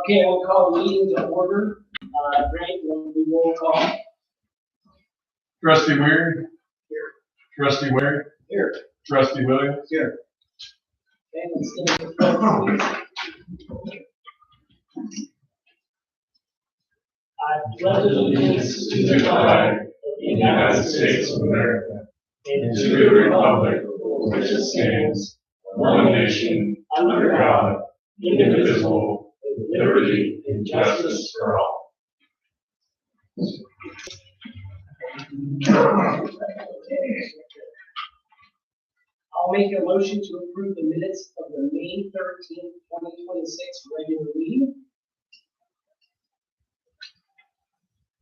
Okay, we'll call the meeting to order. Grant, we'll do roll call. Trustee Weir. Here. Trustee Ware. Here. Trustee Williams. Here. Okay, let's stand for the pledge, please. I pledge allegiance to the flag of the United States of America and to the republic for which it stands, one nation, under God, indivisible, with liberty and justice for all. I'll make a motion to approve the minutes of the May 13th, 2026 regular meeting.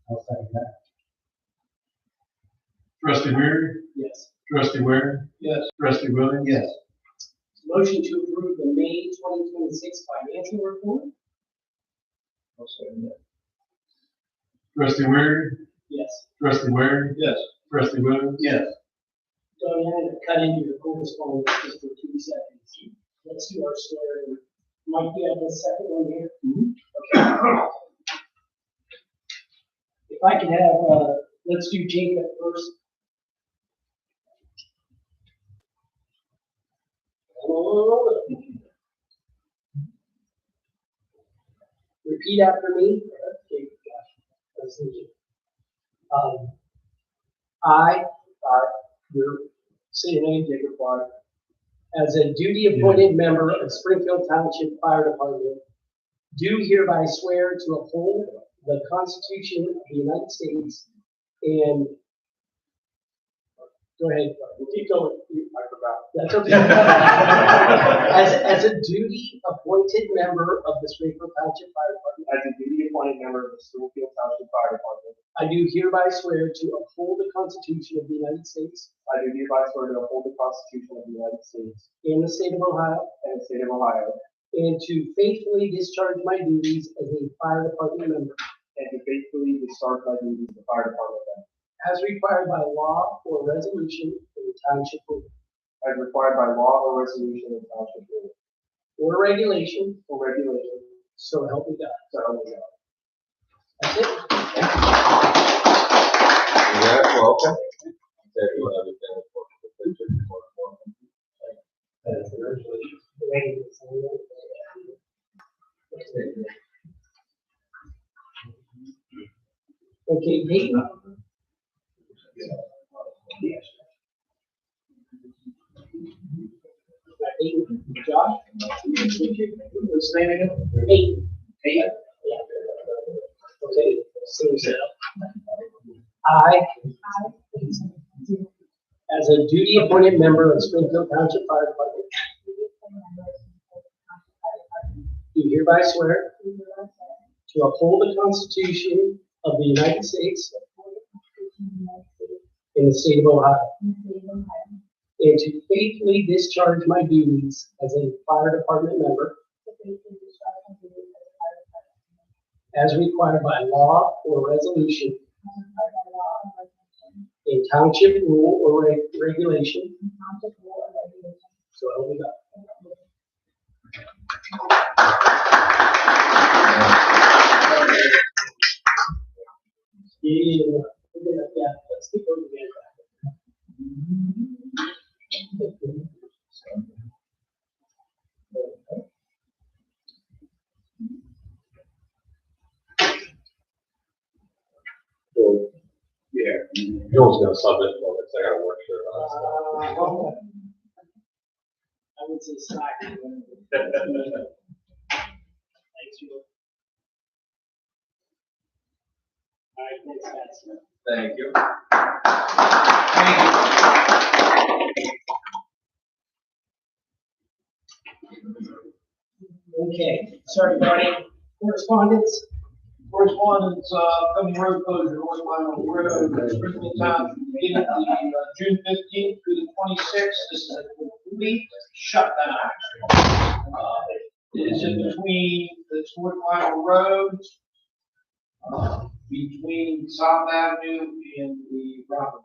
I'll second that. Trustee Weir. Yes. Trustee Ware. Yes. Trustee Williams. Yes. Motion to approve the May 2026 financial report. I'll second that. Trustee Weir. Yes. Trustee Ware. Yes. Trustee Williams. Yes. Don't have to cut into your correspondence just for 2 seconds. Let's do our swearing. Mike, you have the second one here? Okay. If I can have, let's do Jacob first. Repeat after me. I, your city name, Jacob Clark, as a duty appointed member of Springfield Township Fire Department, do hereby swear to uphold the Constitution of the United States and go ahead, keep going. I forgot. That's okay. as a duty appointed member of the Springfield Township Fire Department. As a duty appointed member of the Springfield Township Fire Department, I do hereby swear to uphold the Constitution of the United States I do hereby swear to uphold the Constitution of the United States and the state of Ohio, and the state of Ohio, and to faithfully discharge my duties as a fire department member and to faithfully discharge my duties as a fire department member, as required by law or resolution of the township board, as required by law or resolution of the township board, or regulation, or regulation, so help me God. so help me God. That's it. Yeah, welcome. Everyone, everything for the picture before Okay, Dayton. Dayton. Josh? What's the name again? Dayton. Dayton? Yeah. Okay, so I, as a duty appointed member of Springfield Township Fire Department, do hereby swear to uphold the Constitution of the United States in the state of Ohio, and to faithfully discharge my duties as a fire department member as required by law or resolution, in township rule or regulation, so help me God. Yeah, let's keep going together. Yeah, Joel's gonna sub it, but I gotta work sure about I would say slack. Thanks, Joe. All right, thanks, guys. Thank you. Okay, sorry, Barney. Correspondence? Correspondence, coming road closure, North Lionel Road, Springfield Township, beginning June 15th through the 26th. This is a complete shutdown, actually. It is in between the North Lionel Road, between South Avenue and the roundabout.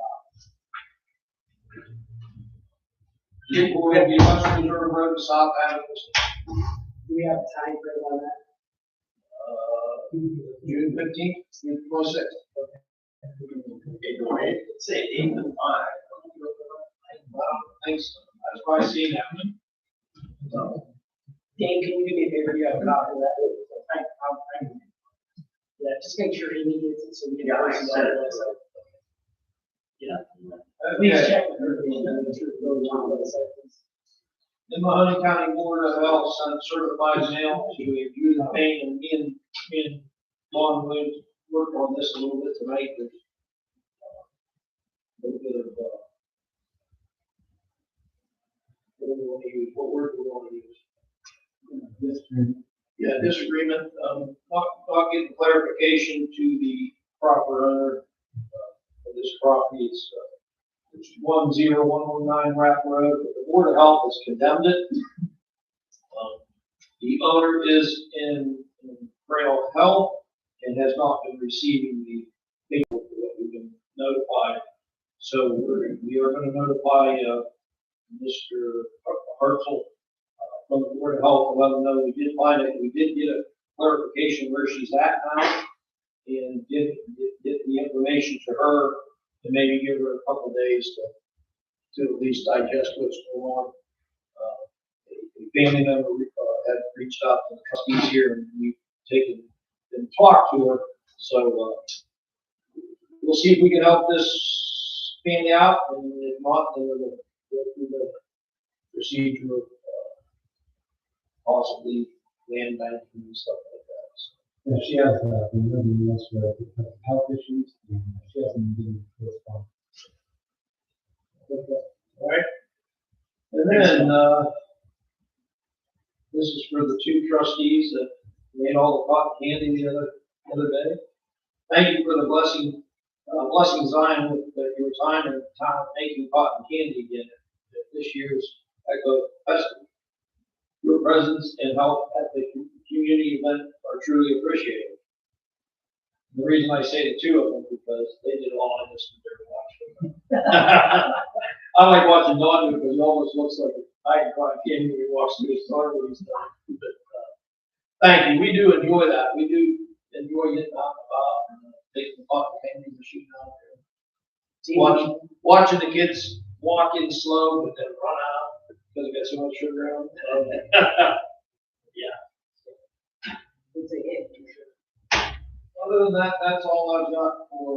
People will be Western Reserve Road, South Avenue. Do we have time frame on that? June 15th, June 26th. Okay, go ahead. Say 8 to 5. Well, thanks. That's why I see that. So, Dave, can you do me a favor? You have a copy of that? Yeah, just make sure Amy gets it so we can. Yeah, I sent it. Yeah. Okay. Please check with her. Make sure it goes on the website. The Mahoney County Board of Health sent certified mail to review the pain, and me and Lon Williams worked on this a little bit tonight. There's a little bit of, what do we want to use? What word do we want to use? Yeah, disagreement, not getting clarification to the proper owner of this property. It's 10119 Rapp Road, but the Board of Health has condemned it. The owner is in frail health and has not been receiving the paperwork that we've been notified. So we are going to notify Mr. Hartzell from the Board of Health and let them know we did find it. We did get a clarification where she's at now and get the information to her and maybe give her a couple days to at least digest what's going on. A family member had reached out to the trustees here and we've taken and talked to her. So we'll see if we can help this family out, and if not, then we'll go through the procedure of possibly land banking and stuff like that. So, Yeah, she has, nobody else with health issues, and she hasn't been responding. okay. All right. And then, this is for the two trustees that made all the cotton candy the other day. Thank you for the blessing Zion with your time and talent making cotton candy again at this year's Echo Festival. Your presence and help at the community event are truly appreciated. The reason I say the two of them because they did all of this and they're watching. I like watching Don do it because he almost looks like I can cotton candy when he walks through his door when he's done. But, thank you. We do enjoy that. We do enjoy getting out and about and taking the cotton candy machine out there. Watching the kids walk in slow but then run out because they got so much sugar on them. Yeah. It's a hit, for sure. Other than that, that's all I've got for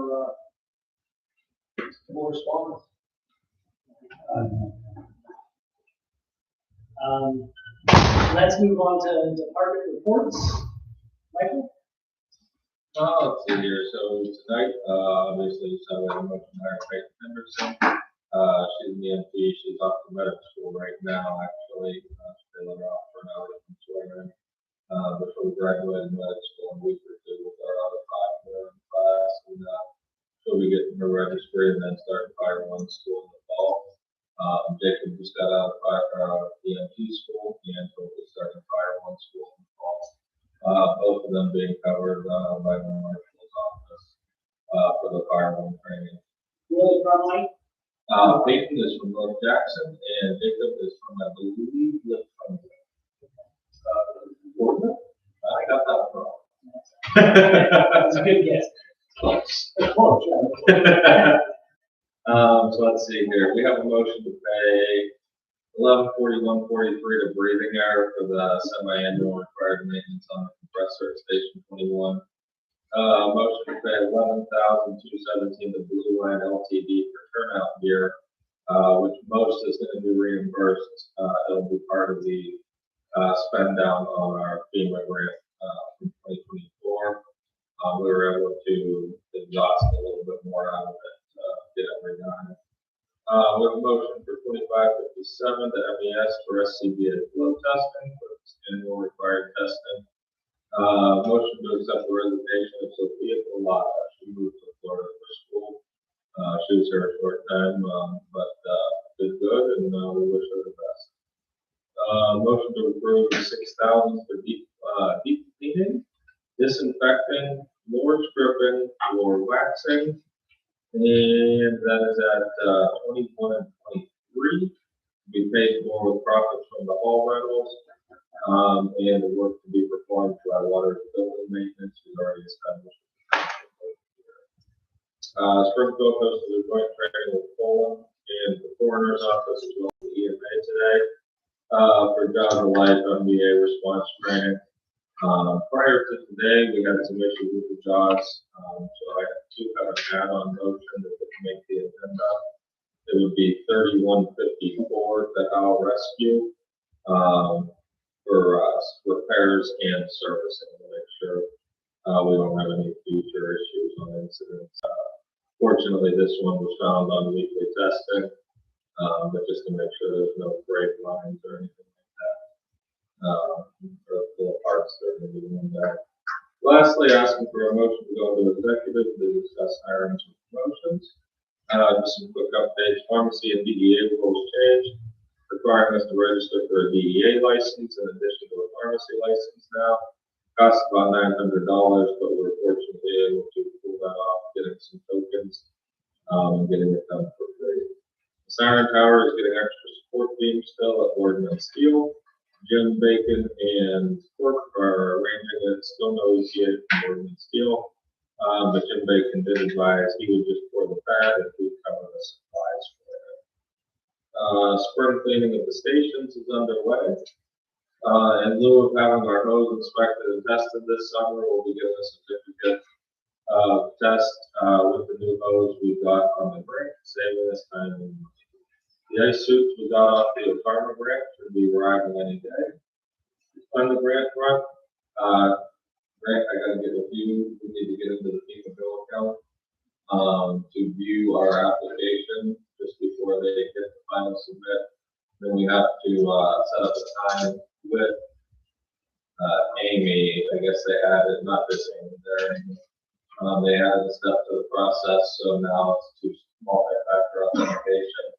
correspondence. Let's move on to department reports. Michael? Let's see here, so tonight, obviously, you saw that much in our Peyton Henderson. She's an EMT, she's off to medical school right now, actually. They let her off for an hour from swimming. Before we graduate medical school in a week or two with our other 5 more in class. And she'll be getting her registry and then start Fire One school in the fall. Jacob just got out of EMT school and will be starting Fire One school in the fall. Both of them being covered by the marshal's office for the Fire One training. Where are they from, Mike? Peyton is from North Jackson and Jacob is from, I believe, Florida. I got that wrong. That's a good guess. Close. So let's see here. We have a motion to pay $1141.43 to Breathing Air for the semi-annual required maintenance on the compressor at Station 21. Motion to pay $11,217 to Blue Line Ltd for turnout gear, which most is going to be reimbursed. It'll be part of the spend down on our FEMA grant from 2024. We were able to exhaust a little bit more out of it, get it redone. We have a motion for $25.57 to MES for SCBA flow testing for annual required testing. Motion to accept the resignation of Sophia Colada. She moved to Florida for school. She was here a short time, but did good, and we wish her the best. Motion to approve $6,000 for deep cleaning, disinfecting, floor stripping, floor waxing, and that is at 21 and 23. We paid for with profits from the hall rentals. and the work to be performed by water building maintenance is already established. Springfield hosted a joint training with Poland and the coroner's office as well as the EMA today for Job of Life MBA response training. Prior to today, we had some issues with the JAWS, so I have an add-on motion that would make the agenda. It would be 3154 to Howe Rescue for repairs and servicing to make sure we don't have any future issues on incidents. Fortunately, this one was found on weekly testing, but just to make sure there's no break lines or anything like that. For the parts that are going to be in there. Lastly, asking for a motion to go into executive to discuss hirings and promotions. Just some quick updates. Pharmacy and DEA rules changed, requiring us to register for a DEA license in addition to a pharmacy license now. Costs about $900, but we're fortunately able to pull that off, getting some tokens, and getting it done for free. The Siren Tower is getting extra support beams still at Ordnance Steel. Jim Bacon and Corp are arranging it. Still no ETA from Ordnance Steel, but Jim Bacon did advise he would just pour the pad if we cover the supplies for it. Spring cleaning of the stations is underway. In lieu of having our hose inspected and tested this summer, we'll be getting a certificate of test with the new hose we got on the grant, saving us time and money. The ice suits we got off the Otarma grant should be arriving any day. On the grant front, Grant, I gotta get with you. We need to get into the FEMA bill account to view our application just before they hit the final submit. Then we have to set up a time with Amy. I guess they added, not this Amy, their Amy. They added a step to the process, so now it's two multi-factor authentication.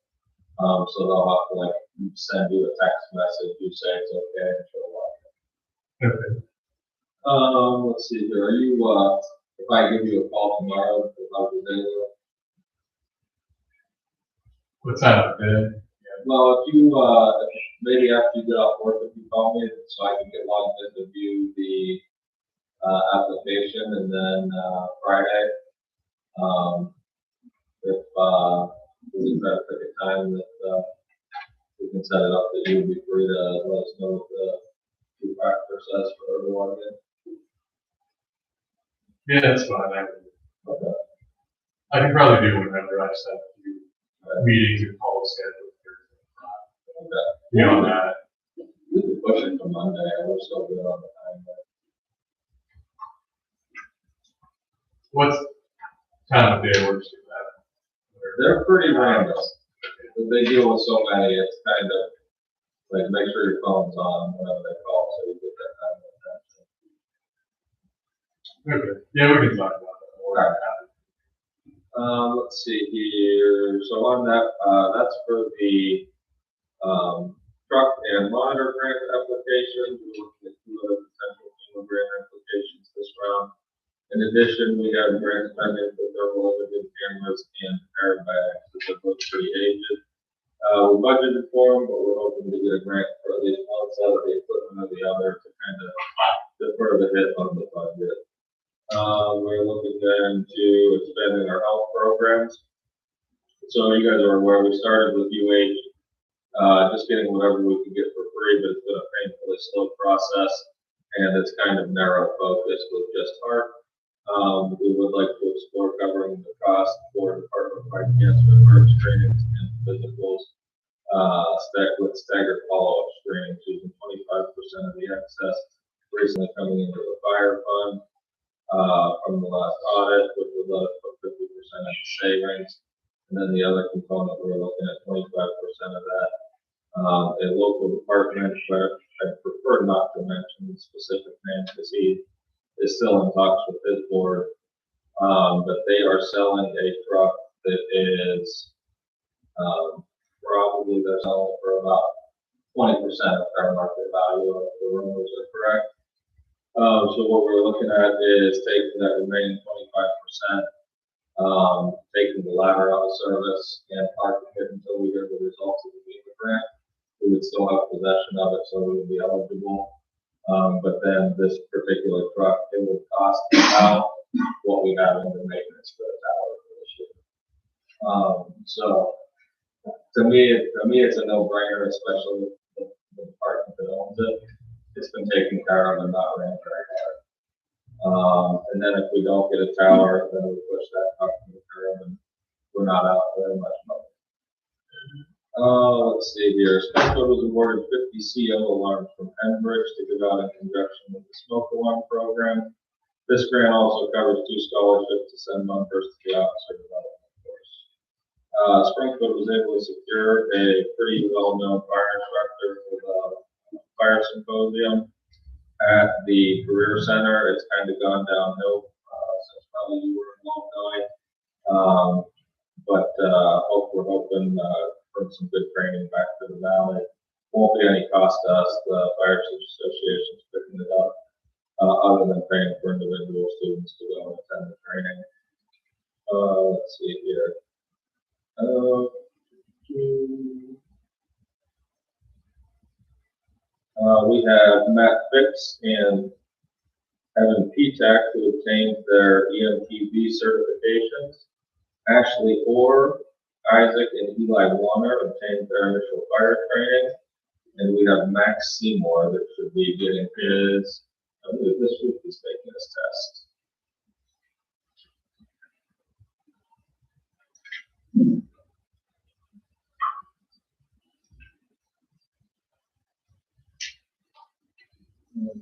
So they'll have to like send you a text message, you say it's okay, and she'll like it. Okay. Let's see here. Are you, if I give you a call tomorrow, about the day? What's that, Ben? Well, if you, maybe after you get off work, if you call me, so I can get logged in to view the application, and then Friday, if we can try to pick a time that we can set it up that you would be free to let us know what the two-factor says for her to log in. Yeah, that's fine. Okay. I can probably do whenever I set a few meetings and calls scheduled. Okay. Beyond that, We could push it to Monday. I was so good on the time. what time of day works for that? They're pretty random. But they deal with so many, it's kind of like make sure your phone's on whenever they call, so you get that time of attention. Okay. Yeah, we can talk about that more. Let's see here. So on that, that's for the truck and monitor grant application. We're looking at 2 other potential FEMA grant applications this round. In addition, we have grants pending for thermal imaging cameras and airbags, which are both pretty aged. We budgeted for them, but we're hoping to get a grant for at least one set of the equipment or the other to kind of defer the hit on the budget. We're looking into expanding our health programs. So you guys are aware we started with just getting whatever we can get for free, but it's been a painfully slow process, and it's kind of narrow focus with just heart. We would like to explore covering the cost for department-wide cancer and heart screenings and physicals, with staggered follow-up screenings, using 25% of the excess recently coming into the fire fund from the last audit, which would let us put 50% of the savings. And then the other component, we're looking at 25% of that. A local department, where I prefer not to mention the specific name because he is still in talks with his board, but they are selling a truck that is probably they're selling it for about 20% of fair market value if the rumors are correct. So what we're looking at is taking that remaining 25%, taking the ladder out of service and parking it until we hear the results of the FEMA grant, we would still have possession of it, so we would be eligible. But then this particular truck, it would cost about what we have in the maintenance for the tower for this year. So to me, it's a no-brainer, especially the department that owns it. It's been taken care of and not ran very hard. And then if we don't get a tower, then we push that truck to the curb, and we're not out very much money. Let's see here. Springfield was awarded 50 CO alarms from Enbridge to give out in conjunction with the smoke alarm program. This grant also covers 2 scholarships to send members to the officer development course. Springfield was able to secure a pretty well-known fire instructor for the fire symposium at the career center. It's kind of gone downhill since probably you were involved, Guy. But we're hoping for some good training back to the valley. Won't be any cost to us. The Fire Association's picking it up, other than paying for individual students to go and attend the training. Let's see here. We have Matt Fix and Evan Petak who obtained their EMTB certifications. Ashley Orr, Isaac, and Eli Warner obtained their initial fire training. And we have Max Seymour that should be getting his, I believe this week he's taking his test.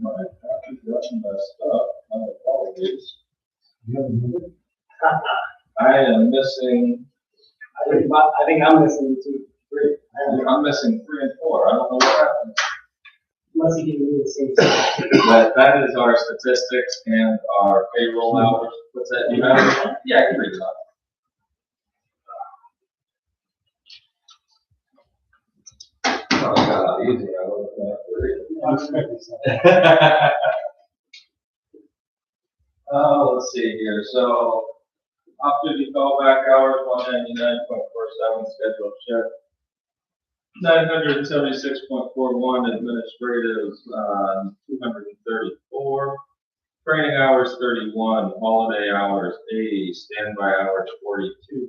My copy got messed up. My apologies. You have a number? I am missing. I think I'm missing 2, 3. I'm missing 3 and 4. I don't know what happened. Unless he can do the same thing. That is our statistics and our payroll hours. What's that? You have it? Yeah, I can read it off. Oh, God, easy. I wasn't I'm expecting something. let's see here. So, off-duty callback hours, 199.47 scheduled shift. 976.41 administrative, 234. Training hours 31, holiday hours 80, standby hours 42.3,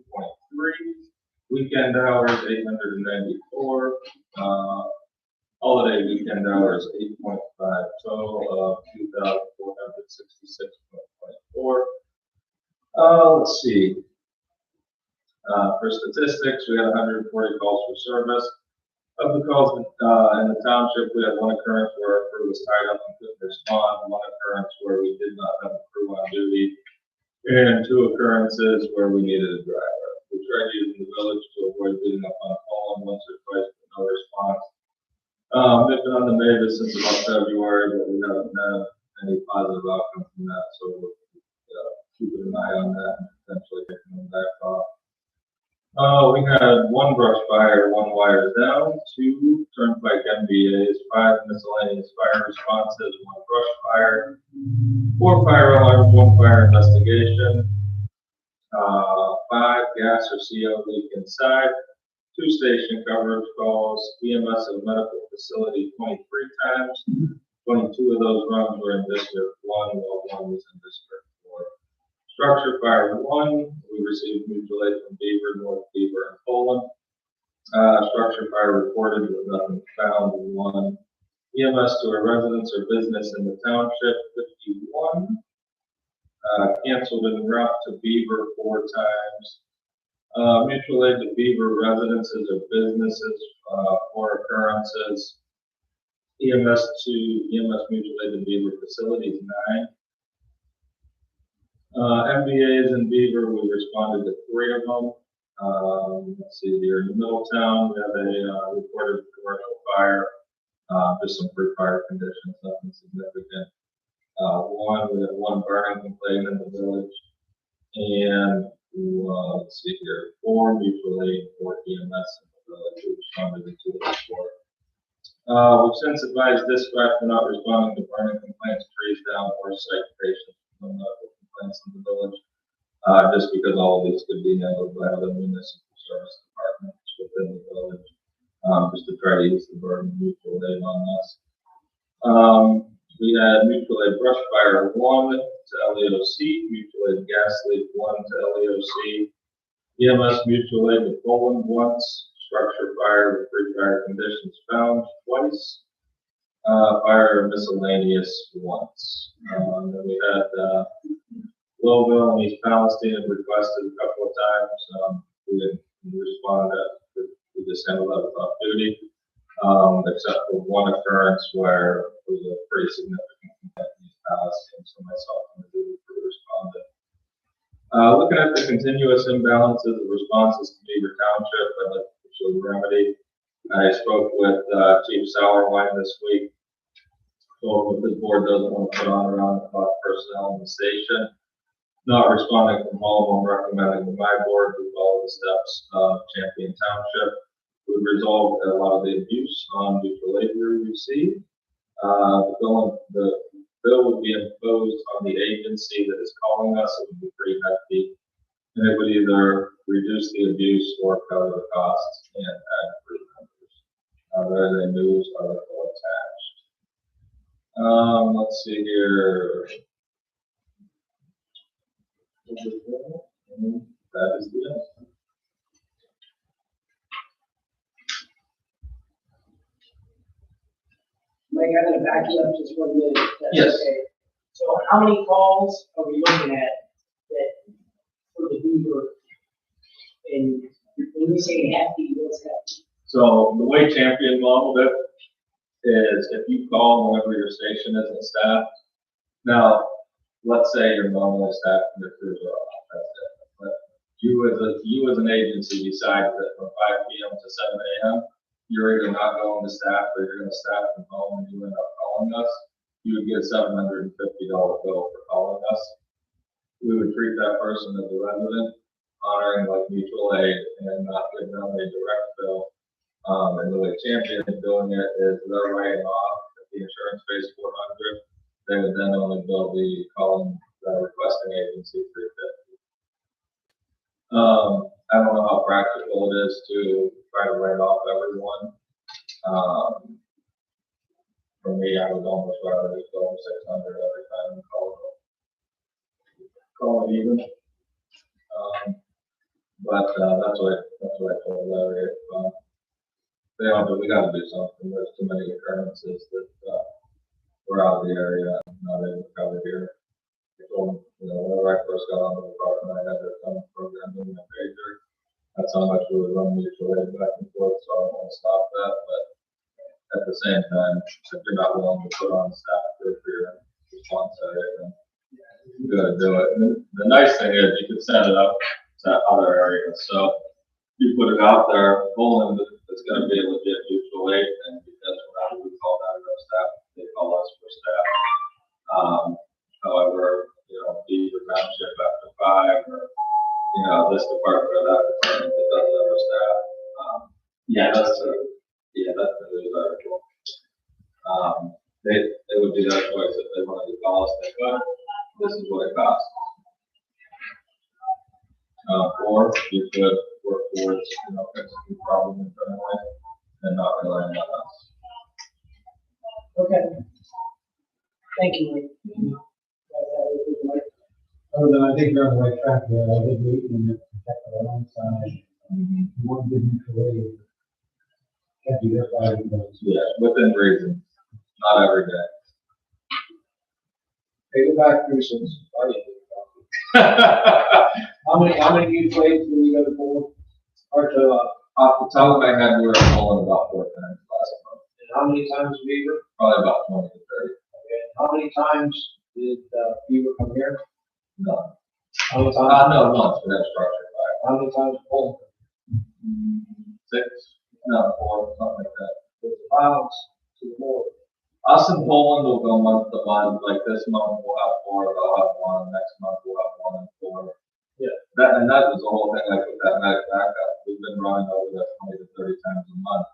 weekend hours 894, holiday weekend hours 8.5, total of 2,466.24. Let's see. For statistics, we had 140 calls for service. Of the calls in the township, we had 1 occurrence where our crew was tied up and couldn't respond, 1 occurrence where we did not have a crew on duty, and 2 occurrences where we needed a driver. We tried using the village to avoid beating up on a phone once or twice, but no response. They've been on the Mavis since about February, but we haven't had any positive outcome from that, so we're keeping an eye on that and potentially taking them back off. We had 1 brush fire, 1 wire down, 2 turnpike MVAs, 5 miscellaneous fire responses, 1 brush fire, 4 fire alarms, 1 fire investigation, 5 gas or CO leak inside, 2 station coverage calls, EMS and medical facility 23 times, 22 of those runs were in District 1, while 1 was in District 4. Structure fire 1, we received mutual aid from Beaver, North Beaver, and Poland. Structure fire reported with nothing found in 1. EMS to a residence or business in the township 51. Canceled en route to Beaver 4 times. Mutual aid to Beaver residences or businesses 4 occurrences. EMS mutual aid to Beaver facilities 9. MBAs in Beaver, we responded to 3 of them. Let's see here, in Middletown, we have a reported commercial fire, just some pre-fire conditions, nothing significant. We had 1 burning complaint in the village, and let's see here, 4 mutual aid, 4 EMS in the village, we responded to 2 of the 4. We've since advised dispatch for not responding to burning complaints, trees down, or citations from medical complaints in the village, just because all of these could be handled by other municipal service departments within the village, just to try try to use the burden of mutual aid on us. We had mutual aid brush fire 1 to LEOC, mutual aid gas leak 1 to LEOC, EMS mutual aid to Poland once, structure fire with 3 fire conditions found twice, fire miscellaneous once. Then we had Louisville and East Palestine have requested a couple of times. We didn't respond. We just handled that without duty, except for one occurrence where it was a pretty significant complaint in East Palestine, so myself and the duty crew responded. Looking at the continuous imbalances of responses to Beaver Township, I'd like to pursue a remedy. I spoke with Chief Sauerwein this week. Told him if the board doesn't want to put on around the clock personnel in the station, not responding from home, I'm recommending to my board to follow the steps of Champion Township. We've resolved a lot of the abuse on mutual aid we received. The bill would be imposed on the agency that is calling us. It would be pretty hefty, and it would either reduce the abuse or cover the costs and add free members. There is a news article attached. Let's see here. That is the end. Mike, I'm gonna back you up just 1 minute. That's Yes. okay. So how many calls are we looking at that for the Beaver? And when you say hefty, what's hefty? So the way Champion modeled it is if you call whenever your station isn't staffed. Now, let's say you're normally staffed and your crews are off, that's it. But you as an agency decide that from 5 p.m. to 7 a.m. you're either not going to staff or you're going to staff from home and you end up calling us, you would get a $750 bill for calling us. We would treat that person as a resident, honoring like mutual aid and not giving them a direct bill. And the way Champion is doing it is they're writing off if the insurance pays $400. They would then only bill the calling requesting agency $350. I don't know how practical it is to try to write off everyone. For me, I would almost rather just go 600 every time and call it even. But that's what I told Larry. We got to do something. There's too many occurrences that we're out of the area and not able to cover here. I told him, whenever I first got on the department, I had their phone program in my pager. That's how much we would run mutual aid back and forth, so I don't want to stop that. But at the same time, if you're not willing to put on staff for your response area, then you got to do it. And the nice thing is you can set it up to other areas. So you put it out there, Poland, it's going to be a legit mutual aid, and because whenever we call that our staff, they call us for staff. However, Beaver Township after 5, or this department or that department that doesn't have our staff. That's the news article. They would do that choice if they wanted to call us. They could. This is what it costs. Or you could work towards fixing the problem internally and not relying on us. Okay. Thank you, Mike. I think you're on the right track there. I think we can protect our own side. You want to give mutual aid. Can't do that by themselves. Yeah, within reason. Not every day. Hey, go back through some. How many mutual aids do we go to board? Or to, Off the top of my head, we were calling about 4 times last month. and how many times Beaver? Probably about 20 to 30. Okay. How many times did Beaver come here? No. How many times? No, months. We had structure How many times Poland? 5. 6. No, 4, something like that. With the violence to the board. Us in Poland will go month to month. Like this month we'll have 4, they'll have 1. Next month we'll have 1 and 4. Yeah. That was the whole thing. Like with that medic backup, we've been running over that 20 to 30 times a month.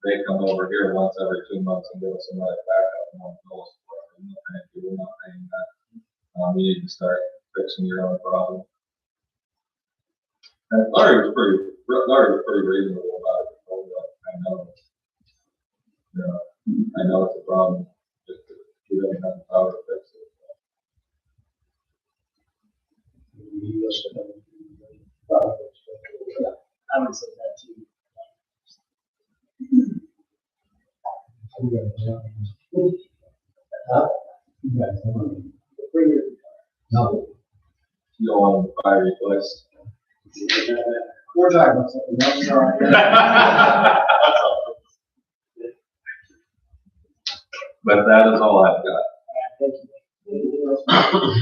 They come over here once every 2 months and give us a medic backup and won't bill us for it. We're not paying that. We need to start fixing your own problem. And Larry was pretty reasonable about it. I know. I know it's a problem, just we don't have the power to fix it. I would say that too. No. You don't want to buy a replace. We're talking about something else, all right? But that is all I've got. Thank you.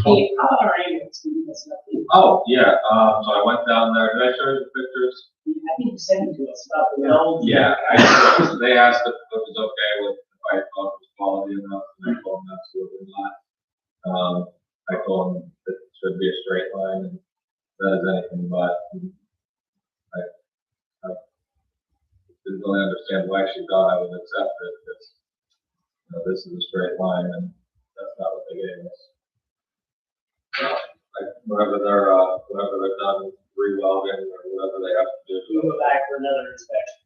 Hey, how are you? Oh, yeah, so I went down there, did I show you the pictures? I think you sent it to us about the welds. Yeah, they asked if it was okay with the pipe quality enough, and I told them absolutely not. I told them that it should be a straight line, and that is anything but. I didn't really understand why she thought I would accept it, because, this is a straight line, and that's not what they gave us. Whenever they're done re-welding or whatever they have to do. We go back for another inspection.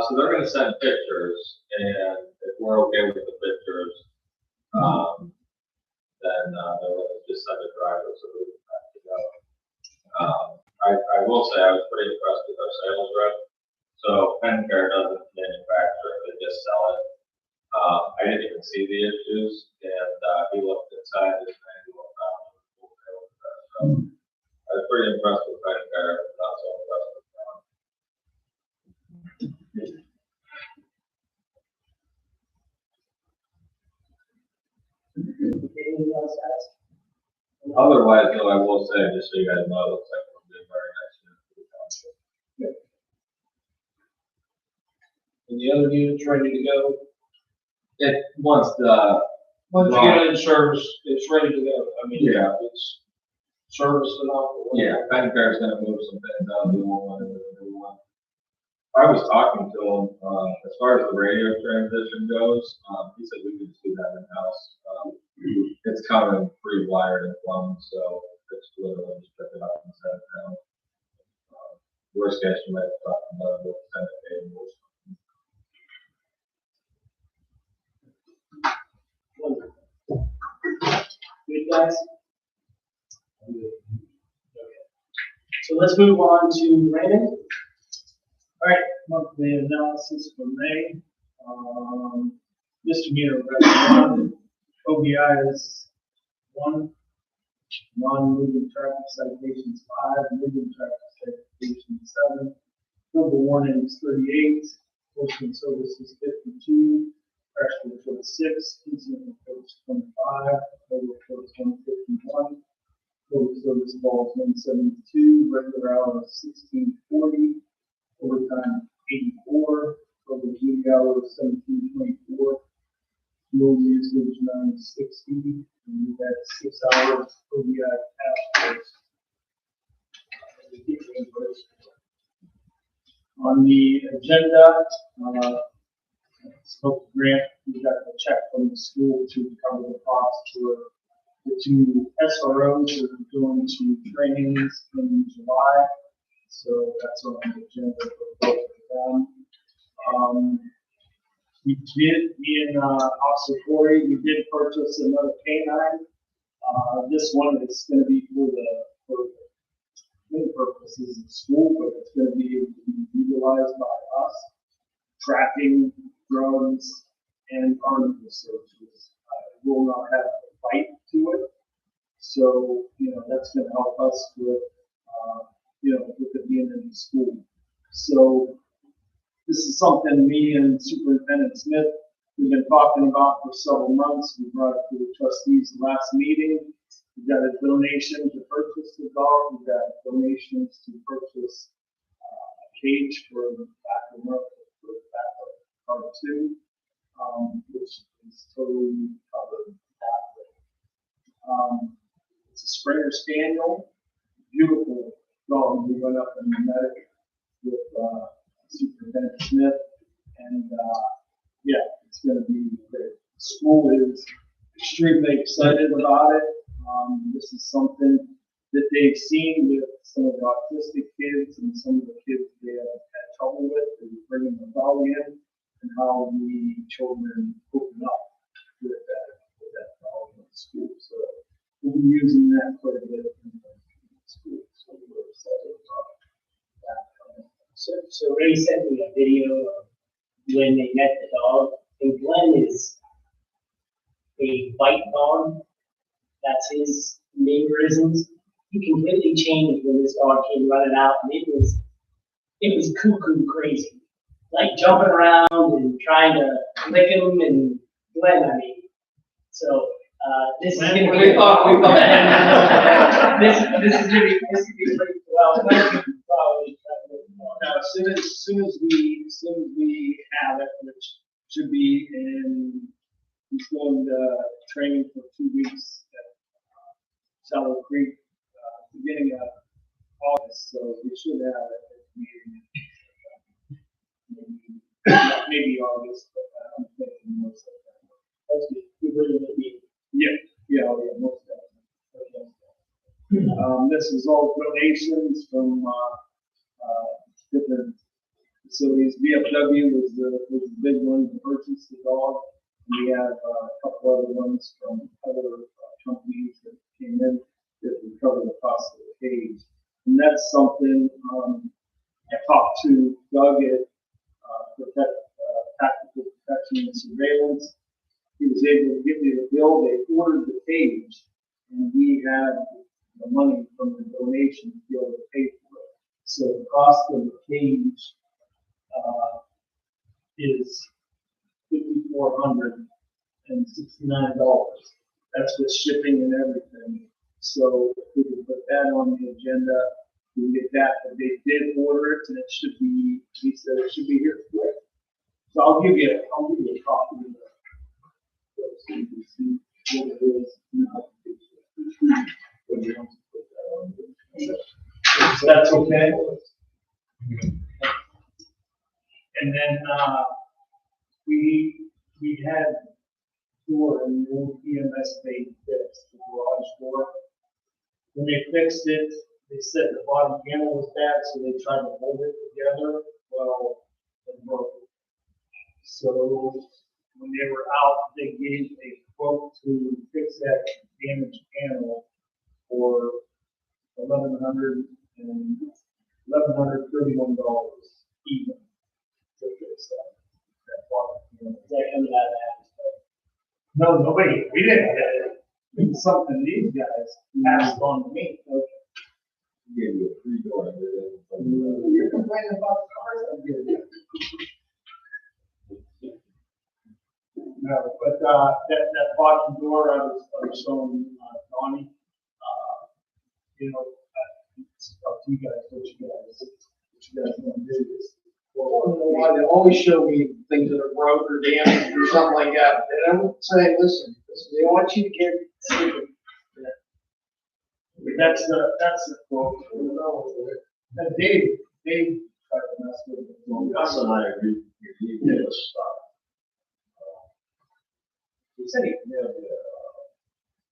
So they're gonna send pictures, and if we're okay with the pictures, then, they'll just send a driver so we can have to go. I will say I was pretty impressed with our sales rep. So Pencare doesn't manufacture it, they just sell it. I didn't even see the issues, and, he looked inside his manual. So I was pretty impressed with Pencare, not so impressed with them. Anything else, guys? Otherwise, though, I will say, just so you guys know, it looks like we'll do very nice year for the township. And the other unit's ready to go. Once Once you get it in service, it's ready to go. I mean, Yeah. it's serviced and all. yeah, Pencare's gonna move some things out of the old one into the new one. I was talking to him, as far as the radio transition goes, he said we could just do that in-house. It's coming pre-wired and plumbed, so it's literally just pick it up and set it down. Worst case, you might talk about it with Senate cables. Good, guys? So let's move on to Raymond. All right, monthly analysis for May. Misdemeanor record 1, OBI is 1, non-moving traffic citations 5, moving traffic citations 7, verbal warnings 38, enforcement services 52, crash report 6, incident reports 25, total reports 151, total service calls 172, regular hours 1640, overtime 84, total duty hours 1724, fuel usage 960, and we had 6 hours OBI task force. On the agenda, spoke to Grant, we got a check from the school to cover the cost for the 2 SROs that are going to trainings in July. So that's on the agenda for both of them. We did, me and Officer Corey, we did purchase another canine. This one is going to be for the main purposes of school, but it's going to be able to be utilized by us, tracking drones and armed searches. It will not have a fight to it. So, that's going to help us with, with it being in the school. So this is something me and Superintendent Smith, we've been talking about for several months. We brought it to the trustees last meeting. We got a donation to purchase the dog. We got donations to purchase a cage for the backup part 2, which is totally covered that way. It's a Springer Spaniel, beautiful dog. We went up and met it with Superintendent Smith, and it's going to be great. The school is extremely excited about it. This is something that they've seen with some of the autistic kids and some of the kids they have had trouble with. They're bringing the dog in, and how the children open up with that problem in school. So we'll be using that quite a bit in the school. So we're excited about that. So Ray sent me a video of when they met the dog, and Glenn is a bite dog. That's his mannerisms. He completely changed when this dog came running out, and it was cuckoo crazy. Like jumping around and trying to lick him and Glenn, I mean. So, this is gonna be. We thought. This is gonna be pretty well. Glenn can probably Now, as soon as we have it, which should be he's going to training for 2 weeks at Shallow Creek, beginning of August, so we should have it at the meeting, maybe August, but I'm thinking more September. That's good. We really would be. Yeah, most definitely. This is all donations from, different facilities. VFW was the big one to purchase the dog. We have a couple other ones from other companies that came in that would cover the cost of the cage. And that's something, I talked to Doug at, Tactical Protection and Surveillance. He was able to get me the bill. They ordered the cage, and we had the money from the donation to be able to pay for it. So the cost of the cage is $5,469. That's with shipping and everything. So if we can put that on the agenda, we can get that. But they did order it, and it should be. He said it should be here quick. So I'll give you a copy of that. So you can see what it is. So that's okay. And then we had door and the old EMS they fixed the garage door. When they fixed it, they said the bottom panel was bad, so they tried to hold it together. Well, it broke. So when they were out, they gave a quote to fix that damaged panel for $1,131 even to fix that bottom panel. Is that coming out of that? No, nobody. We didn't get it. It's something these guys passed on to me. Give you a free door. You're complaining about the cars I'm getting. No, but that bottom door I was showing Donnie. It's up to you guys what you guys want to do. Well, they always show me things that are broke or damaged or something like that. And I'm saying, listen, they want you to get sleeping. That's the quote. And Dave tried to mess with it. Well, Gus and I agree. You need to stop. He said he nailed it.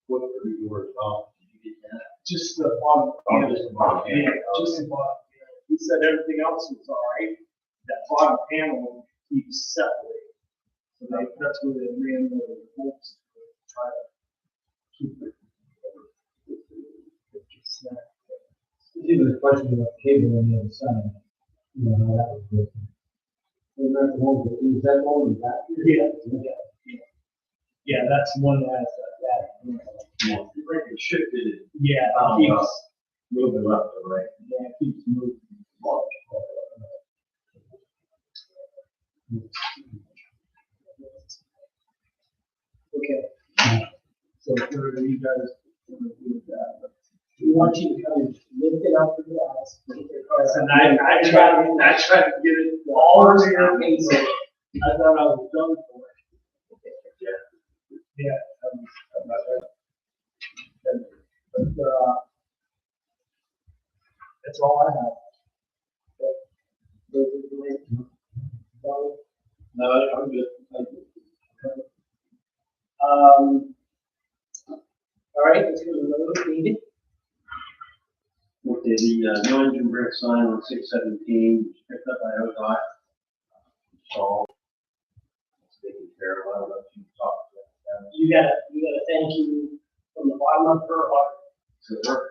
What the reward off? Did you get that? Just the bottom. Oh, just the bottom. Yeah, just the bottom. He said everything else was all right. That bottom panel keeps separated. So that's where they ran the bolts to try to keep it. There's even a question about cable on the other side. You know, how that was working. Is that the one back here? Yeah, that's one that has that. Yeah, you break it, shifted it. Yeah, Oh, it keeps, Moving left or right. yeah, it keeps moving. Okay. So for you guys, want to do that. We want you to come and lift it up for the house. And I tried to get it all over your face. I thought I was done for it. Yeah. But, that's all I have. No, I'm good. Thank you. All right, let's go to the road, David. Okay, the no engine brake sign on 617 was picked up by ODOT. So there, I don't know if you talked to them. You gotta thank you from the bottom of her heart. Does it work?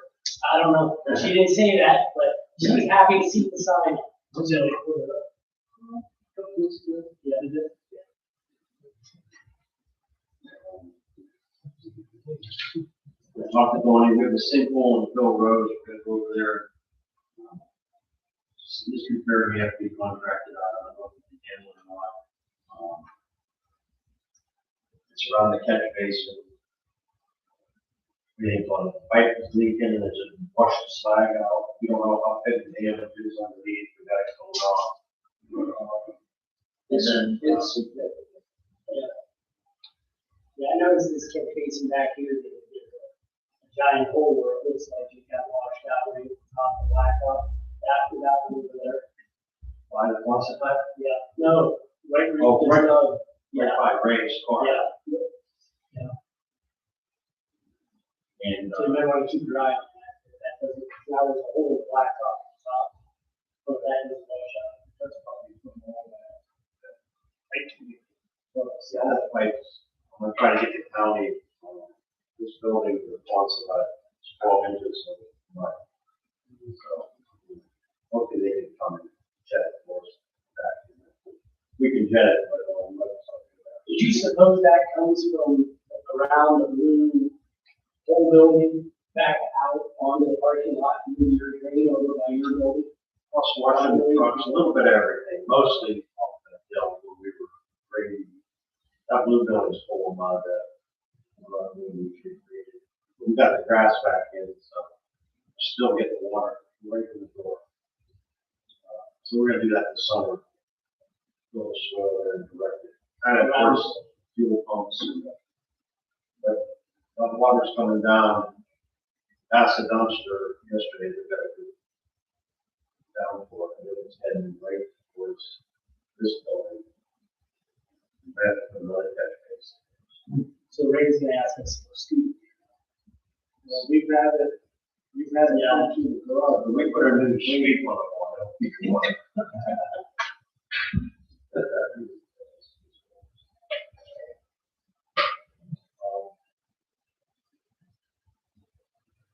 I don't know, she didn't say that, but she was happy to see the sign. Yeah, it is. We talked to Donnie, we have a sinkhole in Phil Road, we're gonna go over there. This repair may have to be contracted out, I don't know if we can handle it or not. It's around the catch basin. We ain't gonna pipe is leaking and there's a wash the slag out, we don't know how big the damage is underneath, we gotta close off. It's, And then, yeah, I noticed this kept facing back here, there's a giant hole where it looks like it got washed out right at the top of the blacktop. That one over there. why, once a time, Yeah, no, right where Oh, you right. just, right by Ray's car. yeah. And, So you might want to keep your eye on that. If that doesn't, that was a whole blacktop on top. But that doesn't wash out. That's probably from all that. the other pipes, I'm gonna try to get the county, this building wants about 12 inches of mud. So, hopefully they can come and jet it for us back. We can jet it, but Did you suppose that comes from around the blue whole building back out onto the parking lot and then your drain over by your building? plus washing the trucks, a little bit of everything, mostly off the hill where we were bringing, that blue building's full of mud that we created. We got the grass back in, so still get the water right from the door. So we're gonna do that this summer. Little swell there and direct it. Kind of force fuel pumps. But the water's coming down past the dumpster yesterday, we got a good downpour, and it was heading right towards this building. Back to the other catch basin. So Ray's gonna ask us for Steve. Well, we've had it come to the garage, but we put a new sweep on it.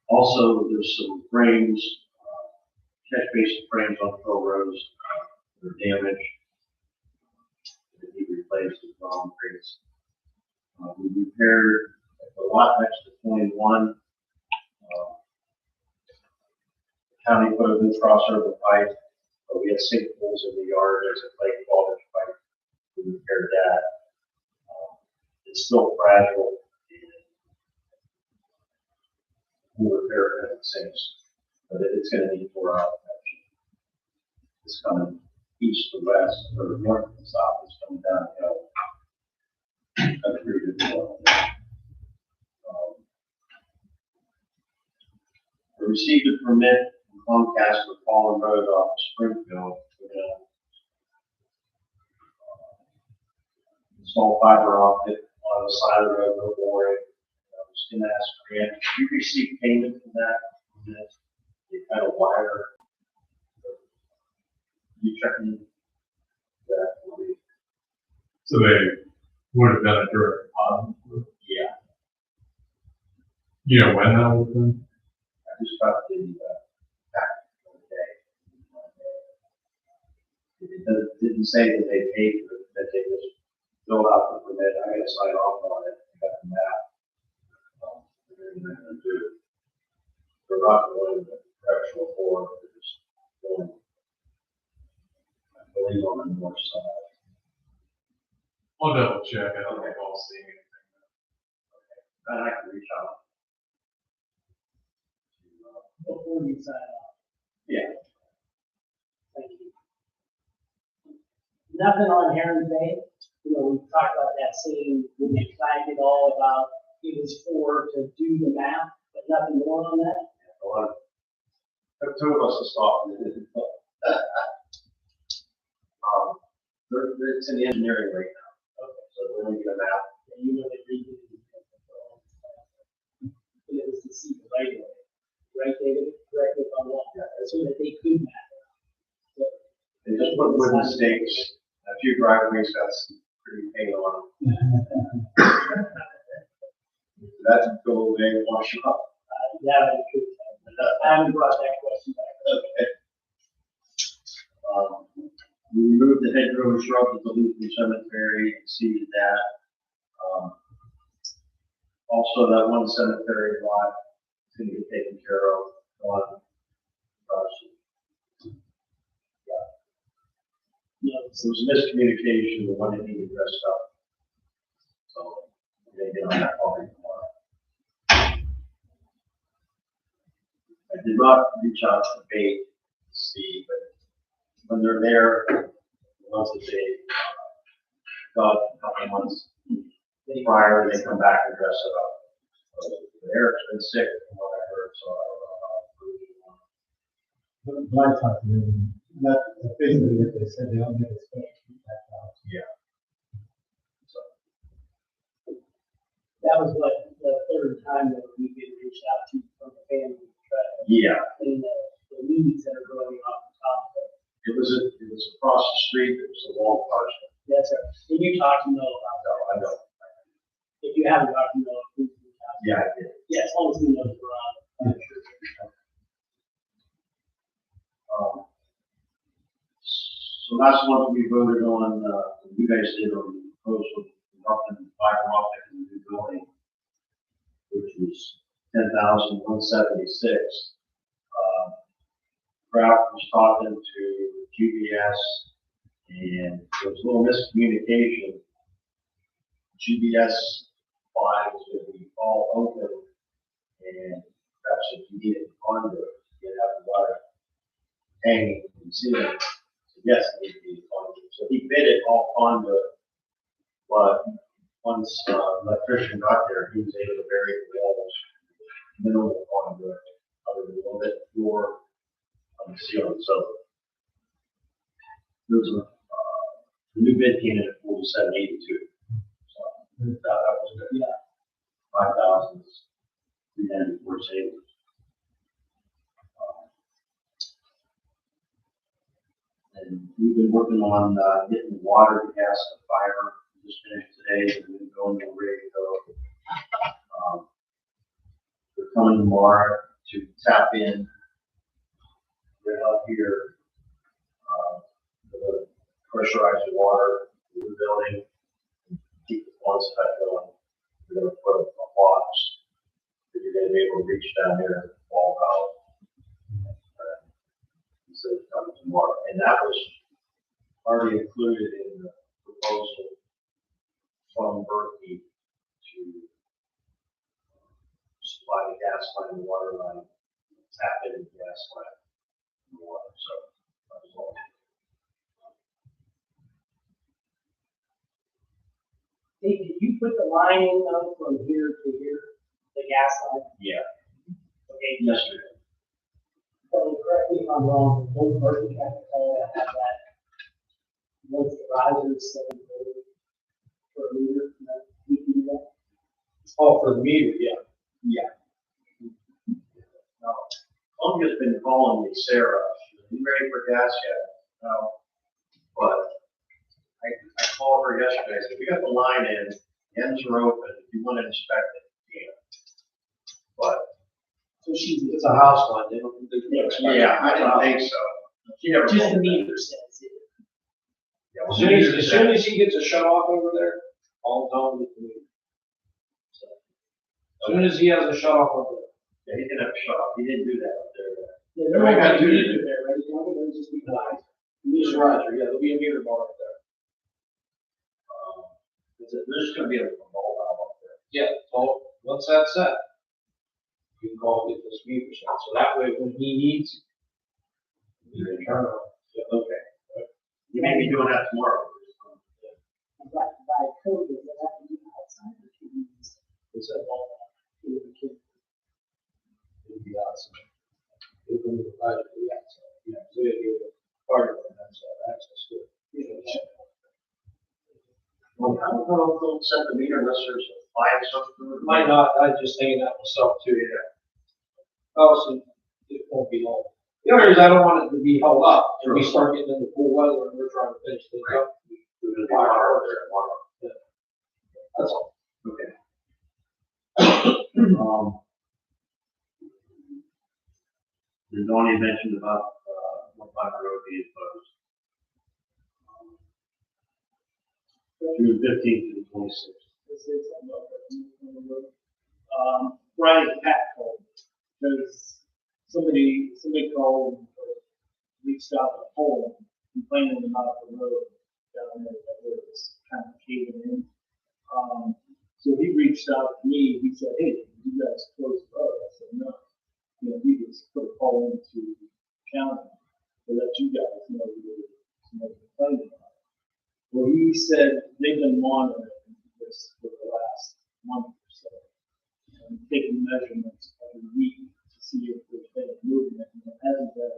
Also, there's some frames, catch basin frames on Pearl Roads, that are damaged. They need replaced with wrong crates. We repaired the lot next to 21. The county put a new crossover pipe, but we had sinkholes in the yard, there's a clay 12-inch pipe. We repaired that. It's still fragile. We'll repair it if it sinks, but it's gonna need 4 hours. It's coming east to west, or north to south, it's coming downhill. That's pretty good. We received a permit from Comcast for Fallen Road off of Springfield. We're gonna install fiber optic on the side of the road, no boring. I was gonna ask Grant, did you receive payment for that? They kind of wire. You checking that for me? So they would have done a direct deposit. Yeah, You know when that was done? I just got the back today. Didn't say that they paid for it, that they just filled out the permit. I gotta sign off on it. I got the map. We're not going to the actual board, we're just going, I believe, on the north side. I'll double check. I don't think I'll see anything. And I can reach out. Before you sign off. Yeah. Thank you. Nothing on Heron Bay. You know, we talked about that scene when they flagged it all about it was for to do the map, but nothing more on that. The two of us to stop. It's in the engineering right now. Okay. So we're gonna get a map. And you know they redid it. And it was to see the right of way. Right, David? Correct me if I'm wrong. So that they could map it. So, They just put wooden stakes, a few driveways got some pretty paint on them. That's go away and wash up. Yeah, I could. I haven't brought that question back. Okay. We removed the hedgerow and shrub at the Lutheran Cemetery, exceeded that. Also, that one cemetery lot is going to get taken care of on, there was miscommunication, the one that needed dressed up. So, we're going to get on that probably tomorrow. I did not reach out to Bate to see, but when they're there, once a day, about a couple months prior, they come back and dress it up. So, Eric's been sick from what I heard, so I don't know how But I talked to them, that's basically what they said, they don't get a special feedback out. yeah. So, That was what, the third time that we did reach out to from the family. to try to yeah, clean the weeds that are growing off the top of it. it was across the street, it was a long parcel. That's right. And you talked to Noah about No, that. I know. If you haven't talked to Noah, please reach out. Yeah, I did. Yeah, as long as he knows we're on. I'm sure. So last month we voted on, you guys did on the proposal of fiber optic in the new building, which was $10,176. Ralph was talking to GBS, and there was a little miscommunication. GBS line is going to be all open, and perhaps if you need it conduit, you have to wire hanging and ceiling. So yes, it needs to be conduit. So he bid it all conduit, but once the electrician got there, he was able to bury the walls, minimal conduit, other than a little bit more on the ceiling. So there's the new bid came in at $47.82. So that was good. Yeah. 5,000 is $394 savings. And we've been working on getting the water, the gas, and the fiber. We just finished today, and we've been going, we're ready to go. We're coming tomorrow to tap in right up here, the pressurized water in the building, keep the pond set going. We're going to put a box that you're going to be able to reach down there and fall out. So it's coming tomorrow. And that was already included in the proposal from Berkey to supply the gas line, the water line, tap into the gas line, and the water. So that was all. Hey, did you put the line in though from here to here, the gas line? Yeah, Okay, yesterday. so correct me if I'm wrong, those vertical traffic that have that, once the risers set for a meter, you can do that? Oh, for the meter, yeah. Yeah. Columbia's been calling me, Sarah, you ready for gas yet? No. But I called her yesterday, I said, we got the line in, the ends are open, if you want to inspect it, you can. But, So she's. It's a house line, they don't. yeah, I don't think so. She never Just told the me that. meter says it. Yeah, well, As soon as he gets a shut off over there, I'll tell him to the meter. As soon as he has a shut off over there. Yeah, he didn't have a shut off, he didn't do that up there. Yeah, they're I not got gonna two to meter do. there, right? They're just be line. Meter riser, yeah, there'll be a meter bar up there. There's gonna be a remote valve up there. Yeah, so once that's set, you can call get this meter set, so that way when he needs, you can turn on. Yeah, okay. You may be doing that tomorrow. I'd like to buy a code that they have to do outside the trees. It's a wall. It'd It'd be awesome. It'd be the project, yeah, so, yeah, so it'd be a part of it, that's access to it. Well, I don't know if they'll set the meter unless there's a fire something. Might not, I was just thinking that myself too, yeah. Oh, so it won't be long. The other is I don't want it to be held up, if we start getting into cool weather and we're trying to finish things up. There's a fire over there tomorrow. That's all. Okay. There's only mentioned about, what Pine Road being closed. June 15th to the 26th. This is, Brian Pat called, because somebody called, reached out to home, complaining about the road down there that was kind of caving in. So he reached out to me, he said, hey, you guys close the road? I said, no. You know, he just put a call into county to let you guys know you were complaining about it. Well, he said they've been monitoring this for the last month or so, and taking measurements every week to see if there's been a movement, and there hasn't been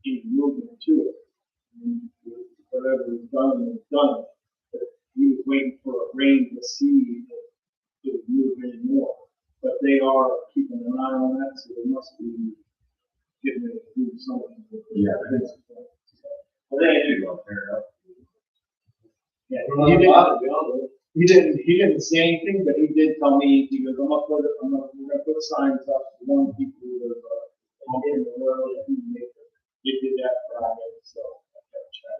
any movement to it. And whatever is done is done, but he was waiting for a rain to see if it would move anymore. But they are keeping an eye on that, so they must be getting ready to do something. Yeah. Well, they do. Go fair enough. Yeah, he didn't say anything, but he did tell me, he goes, we're gonna put signs up, to warn people who are in the road, and they did that Friday, so.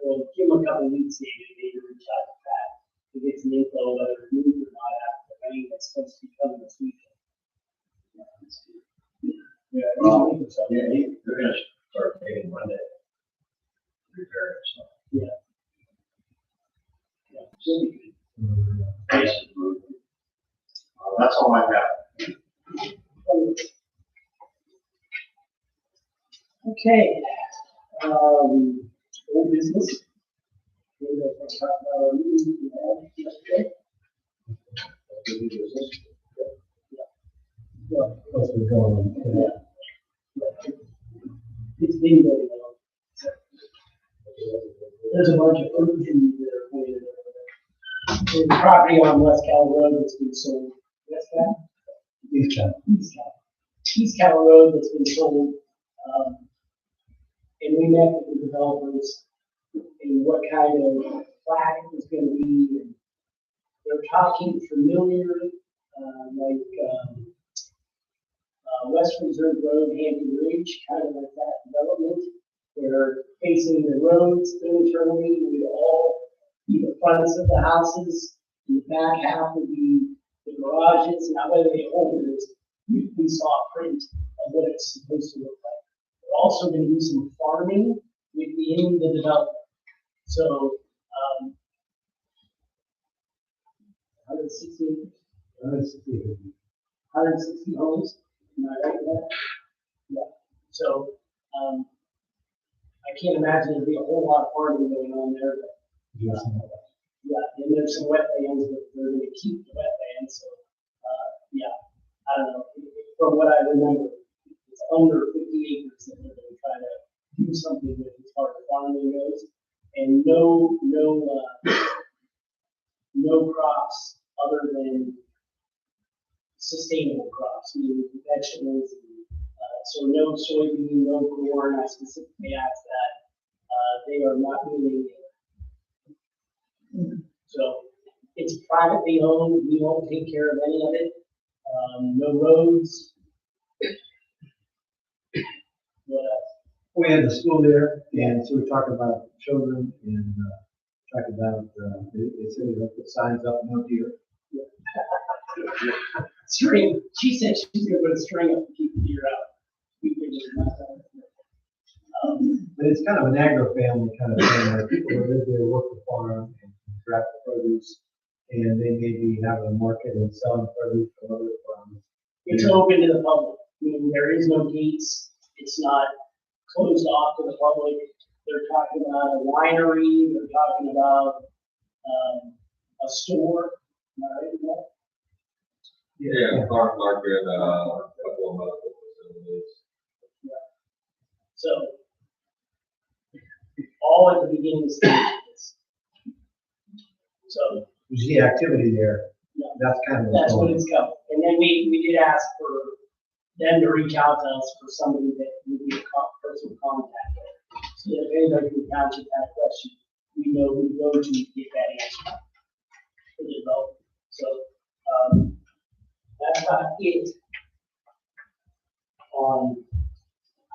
Well, give him a couple weeks, maybe reach out to Pat, to get some info, whether it's moved or not after the rain that's supposed to be coming this weekend. Yeah, They're gonna start paying Monday. Repair it, so. Yeah. Yeah, she'll be good. Pace is moving. That's all I have. Okay, old business. We're gonna talk about our meeting we had yesterday. Yeah. What's been going on? Yeah. It's been going on. There's a bunch of fruit trees that are planted. There's property on West Cal Road that's been sold. West Cal? East Cal. East Cal. East Cal Road that's been sold. And we met with the developers and what kind of plat it was gonna be. And they're talking familiar, West Reserve Road, Hampton Ridge, kind of like that development. Where facing the roads internally would all be the fronts of the houses, and the back half would be the garages. Now, whether they hold it is, we saw a print of what it's supposed to look like. We're also gonna do some farming within the development. So, 160 acres. 160 homes, am I right with that? Yeah, so, I can't imagine there'd be a whole lot of farming going on there, but, yeah, and there's some wetlands, but they're gonna keep the wetlands, so, yeah, I don't know, from what I remember, it's under 50 acres that they're gonna try to do something with as far as farming goes, and no crops other than sustainable crops, meaning vegetables. So no soybean, no corn. I specifically asked that. They are not doing it. So it's privately owned. We won't take care of any of it. No roads. What else? We had the school there, and so we talked about children and talked about, they said they'll put signs up, no deer. String. She said she's gonna put a string up to keep the deer out. But it's kind of an agro-family kind of thing, where people that live there work the farm and grab the produce, and they maybe have a market and selling produce from other farms. It's open to the public. I mean, there is no gates. It's not closed off to the public. They're talking about a winery. They're talking about a store. Am I right with that? Yeah, farm market, a couple of medical facilities. So, all at the beginning stages. So, You see activity there, yeah, that's kind of. that's what it's coming. And then we did ask for them to reach out to us for somebody that would be a personal contact. So that if anybody from the township had a question, we know who to go to get that answer. For the development. So That's about it on,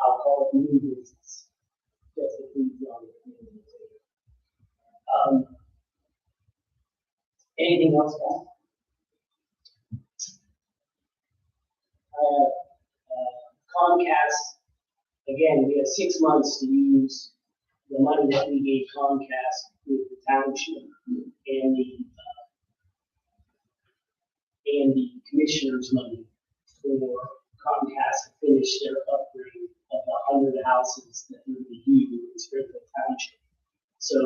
I'll call it new business. Just the things on the anything else, guys? Comcast, again, we have 6 months to use the money that we gave Comcast with the township and the commissioner's money for Comcast to finish their upgrade of the 100 houses that we would do in Springfield Township. So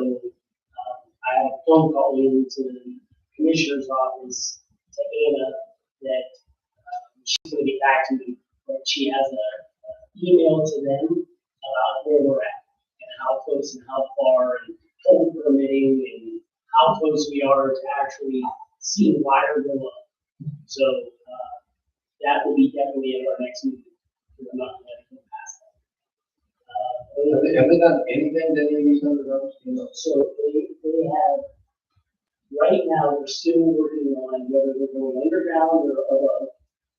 I had a phone call into the commissioner's office to Anna that she's going to get back to me, but she has a email to them about where we're at and how close and how far and home permitting and how close we are to actually seeing wire go up. So that will be definitely at our next meeting. I'm not going to go past that. Have they done anything to any of these other roads? So they have, right now, they're still working on whether they're going underground or above,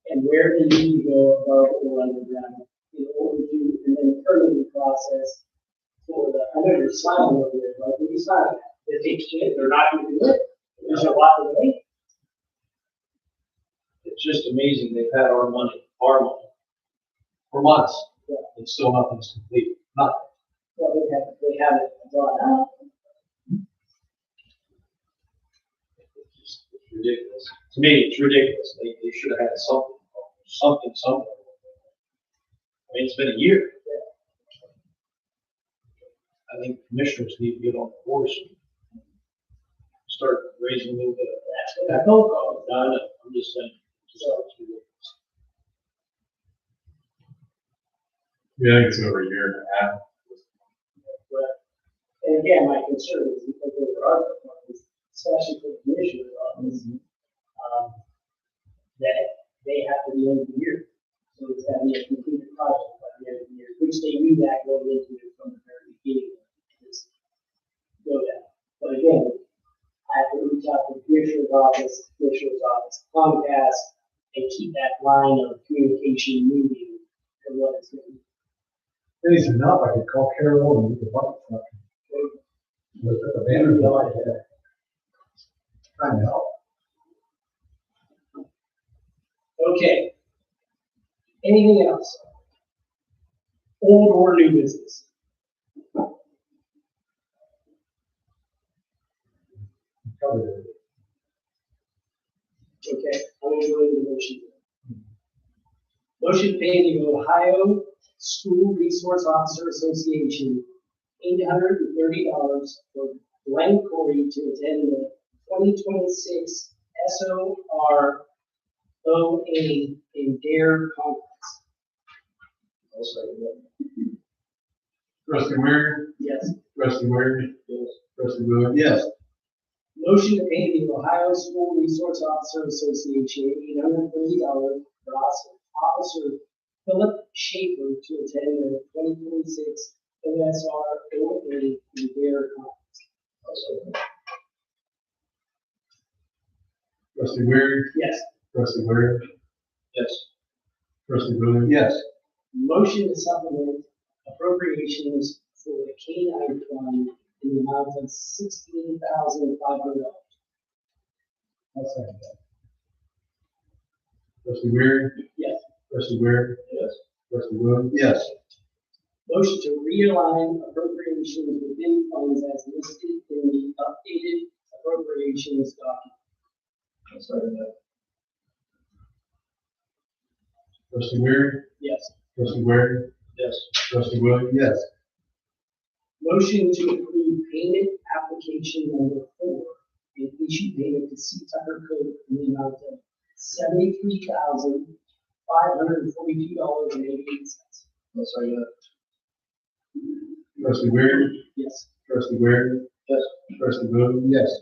and where they need to go above or underground in order to, and then the permitting process for the, I know you're smiling over there, but when you smile, if they can't, they're not going to do it. There's a lot of delay. It's just amazing they've had our money for months, and still nothing's complete, nothing. Well, they have it drawn out. It's ridiculous. To me, it's ridiculous. They should have had something. I mean, it's been a year. I think commissioners need to get on the horse and start raising a little bit of that. That phone call. No, I'm just saying. It's ridiculous. Yeah, I think it's over a year and a half. And again, my concern is because there are departments, especially for the commissioner's office, that they have to be engineered. So it's got to be a completed project by the end of the year, which they knew that going into it from the very beginning. Just go down. But again, I have to reach out to the commissioner's office, Comcast, and keep that line of communication moving to what it's going to be. Easy enough, I could call Carol and get the bucket truck. Look at the banner, like that. Trying to help. Okay. Anything else? Old or new business? Covered it. Okay, I'm going to go into the motion. Motion to pay the Ohio School Resource Officer Association $830 for Glenn Corey to attend the 2026 SOROA in DARE conference. Trustee Weir, Yes. trustee Weir, Yes. trustee Williams. Yes. Motion to pay the Ohio School Resource Officer Association $830 for Officer Philip Schaefer to attend the 2026 OSROA in DARE conference. Trustee Weir, Yes. trustee Weir, Yes. trustee Williams. Yes. Motion to supplement appropriations for the K-9 fund in the amount of $16,500. I'll second that. Trustee Weir, Yes. trustee Weir, Yes. trustee Williams. Yes. Motion to realign appropriations within funds as listed in the updated appropriations document. I'll second that. Trustee Weir, Yes. trustee Weir, Yes. trustee Williams. Yes. Motion to approve payment application number 4 and issue payment to C. Tucker Coat in the amount of $73,542.88. I'll second that. Trustee Weir, Yes. trustee Weir, Yes. trustee Williams. Yes.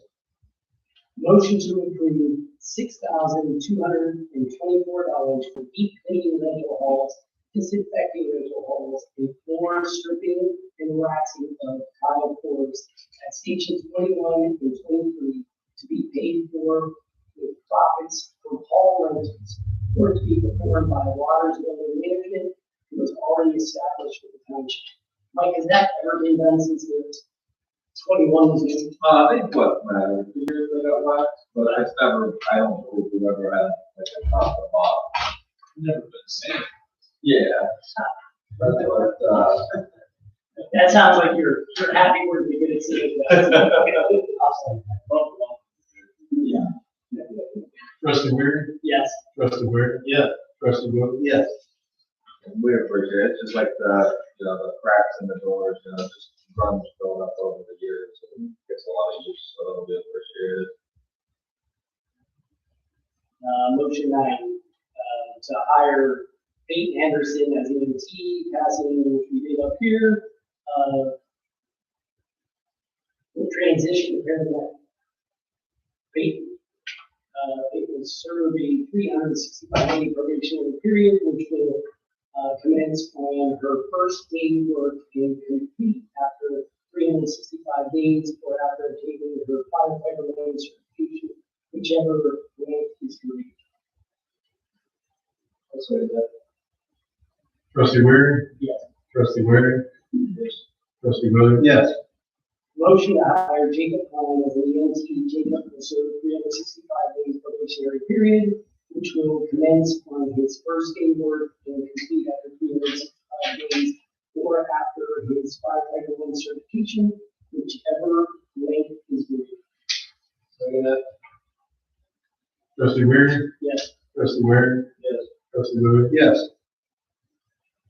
Motion to approve $6,224 for deep cleaning rental halls, disinfecting rental halls, and floor stripping and waxing of tile floors at stations 21 and 23 to be paid for with profits from all rentals, or to be performed by Waters Building Management, who was already established with the township. Mike, has that ever been done since the 21 was used? I think what, 2 years ago, last, but it's never, I don't believe we've ever had like a top or bottom. Never been seen. Yeah. But, That sounds like you're happy we're going to see it. yeah. Trustee Weir? Yes. Trustee Weir? Yeah. Trustee Williams? Yes. We appreciate it, just like the, the cracks in the doors, just runs built up over the years, so it gets a lot of use, so it'll be appreciated. Motion 9, to hire Peyton Henderson as EMT, passing, which we did up here. We'll transition to paramedic. Peyton will serve a 365-day probationary period, which will commence on her first day of work and complete after 365 days or after taking her firefighter level certification, whichever rank is great. I'll say that. Trustee Weir? Yes. Trustee Weir? Yes. Trustee Williams? Yes. Motion to hire Jacob Klein as an EMT. Jacob will serve 365 days probationary period, which will commence on his first day of work and complete after 365 days or after his firefighter one certification, whichever length is greater. Trustee Weir? Yes. Trustee Weir? Yes. Trustee Williams? Yes.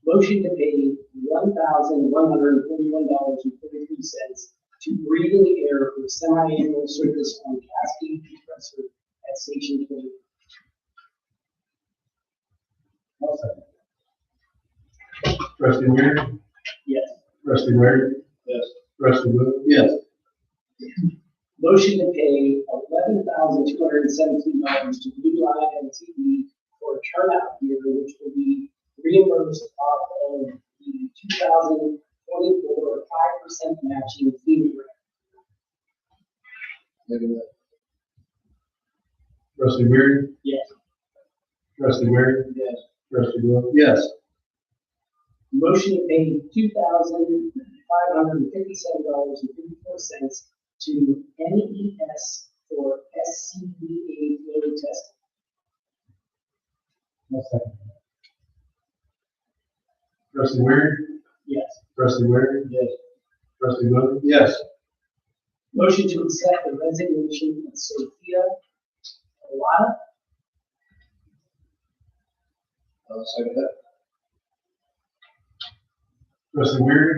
Motion to pay $1,141.33 to Breathing Air for semi-annual service on Cascade compressor at Station 20. Trustee Weir? Yes. Trustee Weir? Yes. Trustee Williams? Yes. Motion to pay $11,217 to Blue Line MTV for a turnout gear, which will be reimbursed off of the 2024 5% matching FEMA grant. Trustee Weir? Yes. Trustee Weir? Yes. Trustee Williams? Yes. Motion to pay $2,557.54 to NES for SCBA flow testing. Trustee Weir? Yes. Trustee Weir? Yes. Trustee Williams? Yes. Motion to accept the resignation of Sophia Alada. I'll second that. Trustee Weir?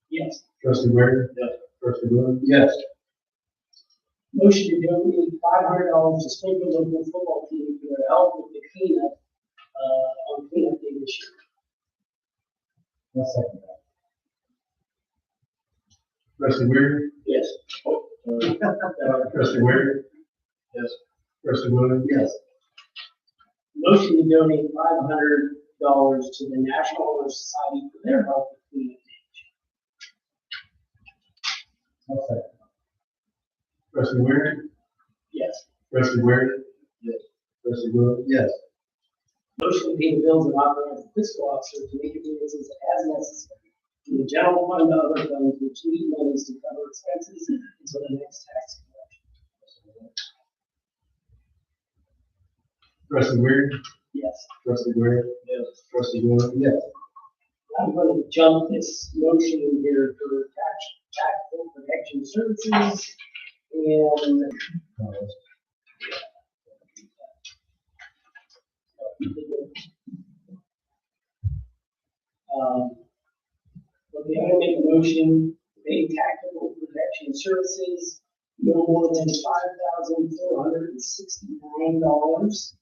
Yes. Trustee Weir? Yes. Trustee Williams? Yes. Motion to donate $500 to Springfield local football team for their help with the cleanup, on cleanup day this year. Trustee Weir? Yes. Trustee Weir? Yes. Trustee Williams? Yes. Motion to donate $500 to the National Honor Society for their help with cleanup day. Trustee Weir? Yes. Trustee Weir? Yes. Trustee Williams? Yes. Motion to pay the bills and authorize the fiscal officer to make advances as necessary to the general fund and other funds which need monies to cover expenses until the next tax collection. Trustee Weir? Yes. Trustee Weir? Yes. Trustee Williams? Yes. I'm going to jump this motion here for tactical protection services and okay, I'm going to make a motion to pay tactical protection services no more than $5,469.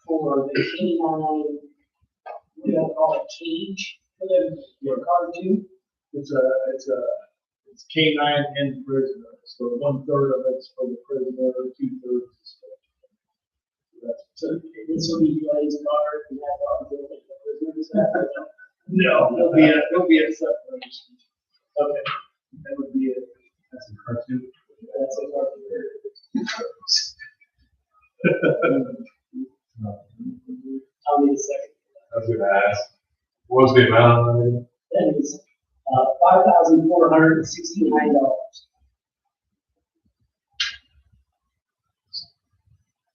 For the canine, we don't call it cage for the car too. It's canine and prisoner, so 1/3 of it's for the prisoner, 2/3 is for. So this will be Glenn's car and that dog will be the prisoners. No, there'll be a separation. Okay, that would be it. I'll need a second. I was gonna ask, what's the amount? That is, $5,469.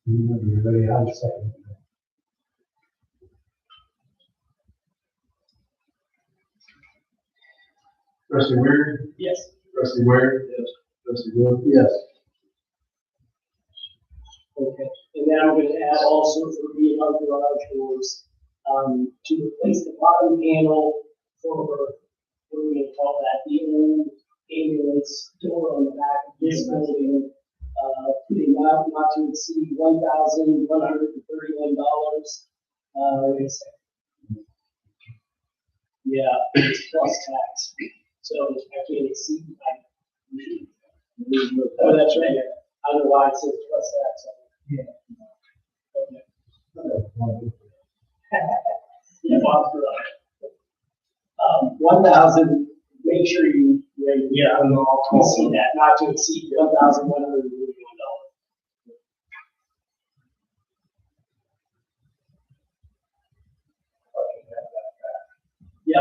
Everybody has a second. Trustee Weir, Yes. trustee Ware. Yes. Trustee Wood. Yes. Okay, and then I'm gonna add also for the garage doors, to replace the bottom panel for, what are we gonna call that, the old ambulance door on the back of this building. Putting not to exceed $1,131. Wait a second. Yeah, it's plus tax, so I can't exceed, oh, that's right, I don't know why it says plus tax. Okay. Yeah, Bob's right. 1,000, make sure you, you see that, not to exceed $1,131. Yeah.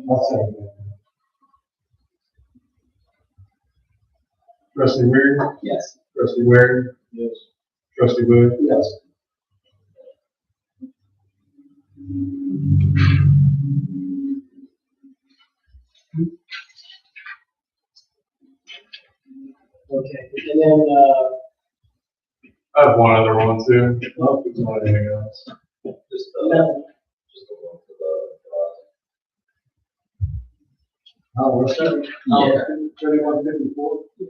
I'll second that. Trustee Weir, Yes. trustee Ware. Yes. Trustee Wood. Yes. Okay, and then, I have one other one too. Oh, if there's not anything else. Just, no, just the one for the, Oh, we're second. Yeah. 3154? Yeah.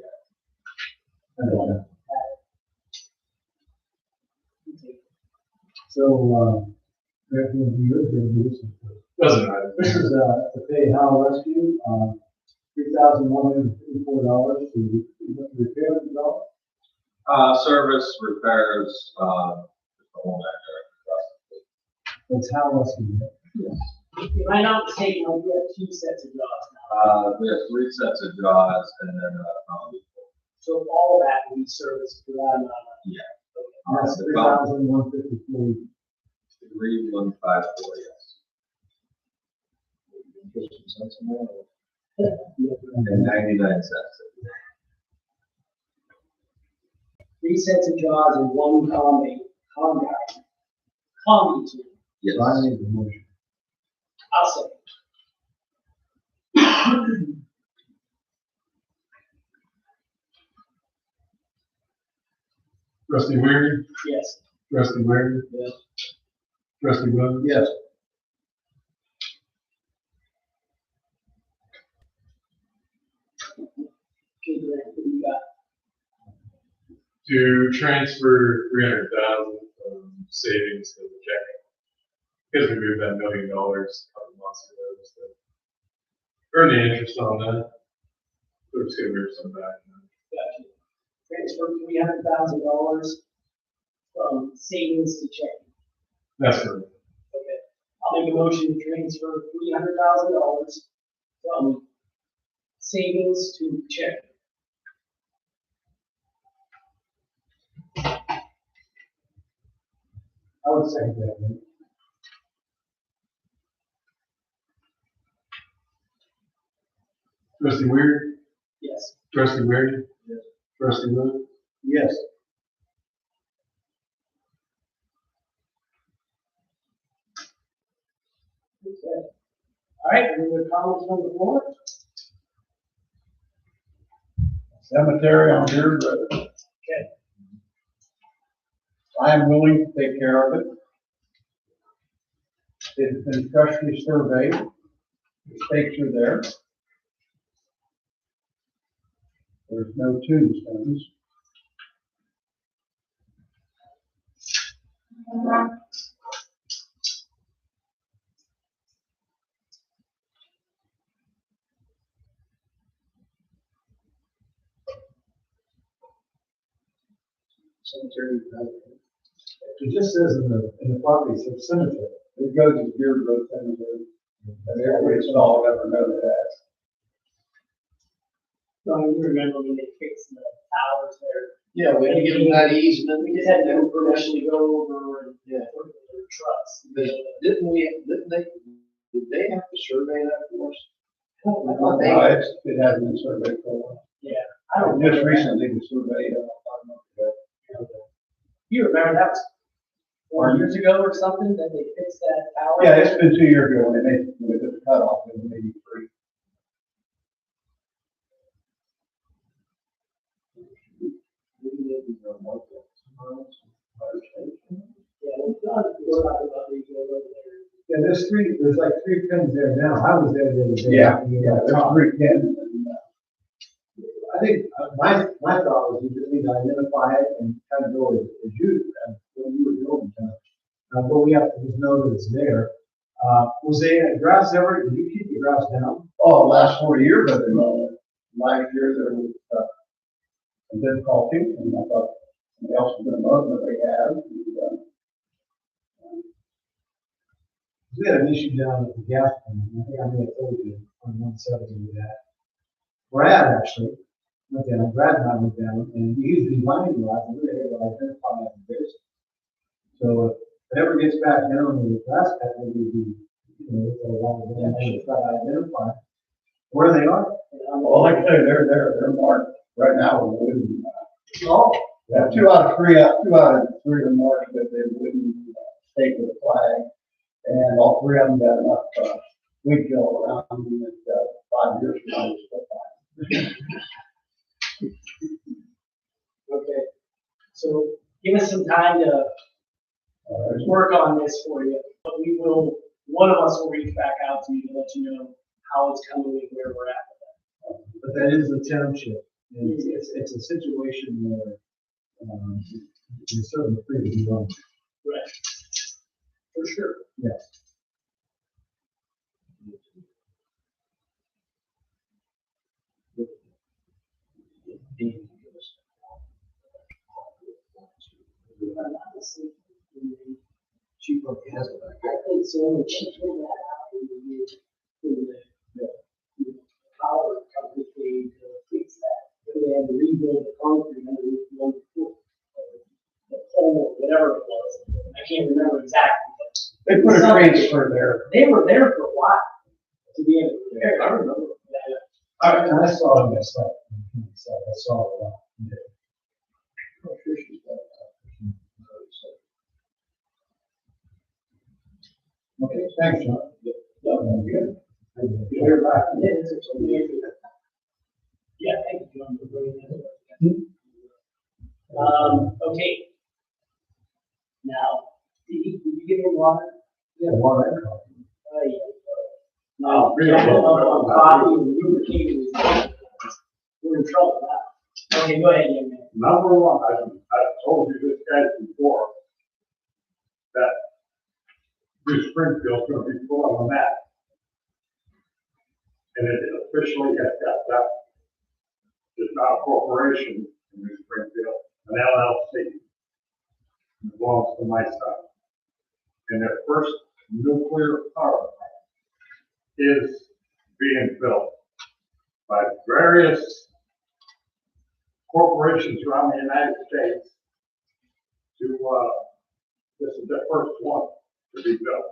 So, Greg, you're going to do this. Doesn't matter. This is, to pay Howell Rescue, $3,154 to repair the dog. service, repairs, the whole nine That's Howell Rescue. if I'm not mistaken, we have two sets of jobs now. We have 3 sets of jaws and then, So all of that will be serviced for that amount of money. That's $3,154. 3154, yes. And 99 cents. 3 sets of jaws and 1 combi tool. Yes. I need the motion. I'll say. Trustee Weir, Yes. trustee Ware. Yes. Trustee Wood. Yes. Okay, Greg, what do you got? To transfer 300,000 from savings to the checking. Because we moved that $1 million a couple months ago, just to earn the interest on that. We're just gonna move some back. Gotcha. Transfer $300,000 from savings to checking. That's correct. Okay. I'll make a motion to transfer $300,000 from savings to checking. I would second that. Man. Trustee Weir, Yes. trustee Ware. Yes. Trustee Wood. Yes. Okay. All right, any other comments from the floor? Cemetery on Deer Road. Okay. I am willing to take care of it. It has been freshly surveyed. The stakes are there. There's no tombstones. Cemetery. It just says in the property, it says cemetery. It goes to Deer Road Cemetery. And everybody's all ever know that. So you remember when they fixed the towers there, Yeah, we had to give them that easement. We just had to have permission to go over and, Yeah. work with their trucks. Didn't they have to survey that for us? I No, thought they, it hasn't been surveyed for a while. I don't Just remember. recently it was surveyed, 5 months ago. You remember that was 4 years ago or something that they fixed that tower? Yeah, it's been 2 years ago when they made the cutoff in '83. Yeah, we're talking about these over there. Yeah, there's like 3 pins there now. I was there the other day. Yeah, there's 3 pins. I think my thought was you just need to identify it and kind of go as you, what you were doing. But we have to just know that it's there. Was the grass ever, did you keep the grass down? Oh, last 40 years I've been on it. Last year there was a difficulty, and I thought somebody else was going to mow it, but they have. We had an issue down at the gas plant. I think I may have told you on 170 with that. Brad actually went down, Brad and I went down, and he used the line rods, and we were able to identify it in this. So if it ever gets back down to the grass pad, maybe we, it's a lot of them, and try to identify where they are. Well, like I say, they're marked right now with wooden. Oh, Yeah, 2 out of 3 are marked with a wooden stake with a flag, and all 3 of them got enough weed kill around them, and 5 years from now, it's still fine. Okay, so give us some time to work on this for you, but we will, one of us will reach back out to you to let you know how it's coming and where we're at. but that is the township. And it's a situation where, you're certainly free to do wrong. Right. For sure. Yes. Chief of gas. I think so, the chief of that out in the power company to fix that. They had to rebuild the concrete underneath the one foot. The pole, whatever it was, I can't remember exactly, but They put a transfer there. they were there for a while to be able to repair. I remember that. I saw it, yes, I saw it a lot. Okay, thanks, John. Good. You're back. Yeah, thank you, John, for bringing that up. Okay. Now, did you give him water? Yeah, water and coffee. Yeah. No, coffee and lubricating. We're in trouble now. Okay, go ahead, young man. Number one, I've told you this guy before, that New Springfield's gonna be put on the map. And it officially has got that. It's not a corporation in New Springfield, an LLC. It belongs to my son. And their first nuclear power plant is being built by various corporations around the United States this is the first one to be built.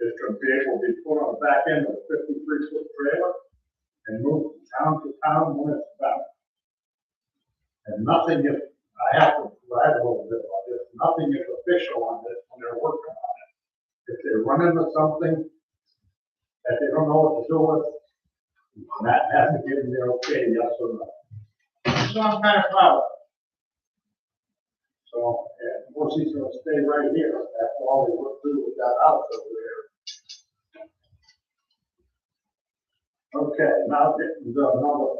It's going to be able to be put on the back end of a 53-foot trailer and move from town to town when it's done. And nothing is, I have to brag a little bit about this, nothing is official on this when they're working on it. If they run into something that they don't know what to do with, Matt has to give them their okay, yes or no. So I'm kind of proud of it. So, of course, he's gonna stay right here, that's all we went through with that house over there. Okay, now getting to another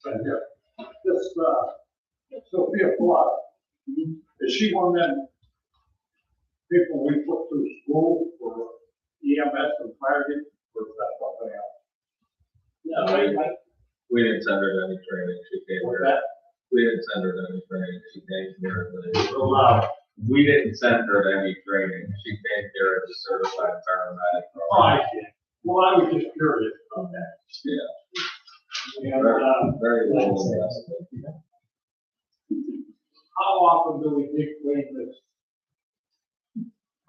thing here. This, Sophia Flood, is she one of them people we put through school for EMS and fire, or is that something else? No, We didn't send her to any training, she came What's here. that? We didn't send her to any training, she came here. So loud. We didn't send her to any training, she came here as a certified paramedic. Oh, I see. Well, I was just curious about that. Yeah, And, very little investment. how often do we dig clean this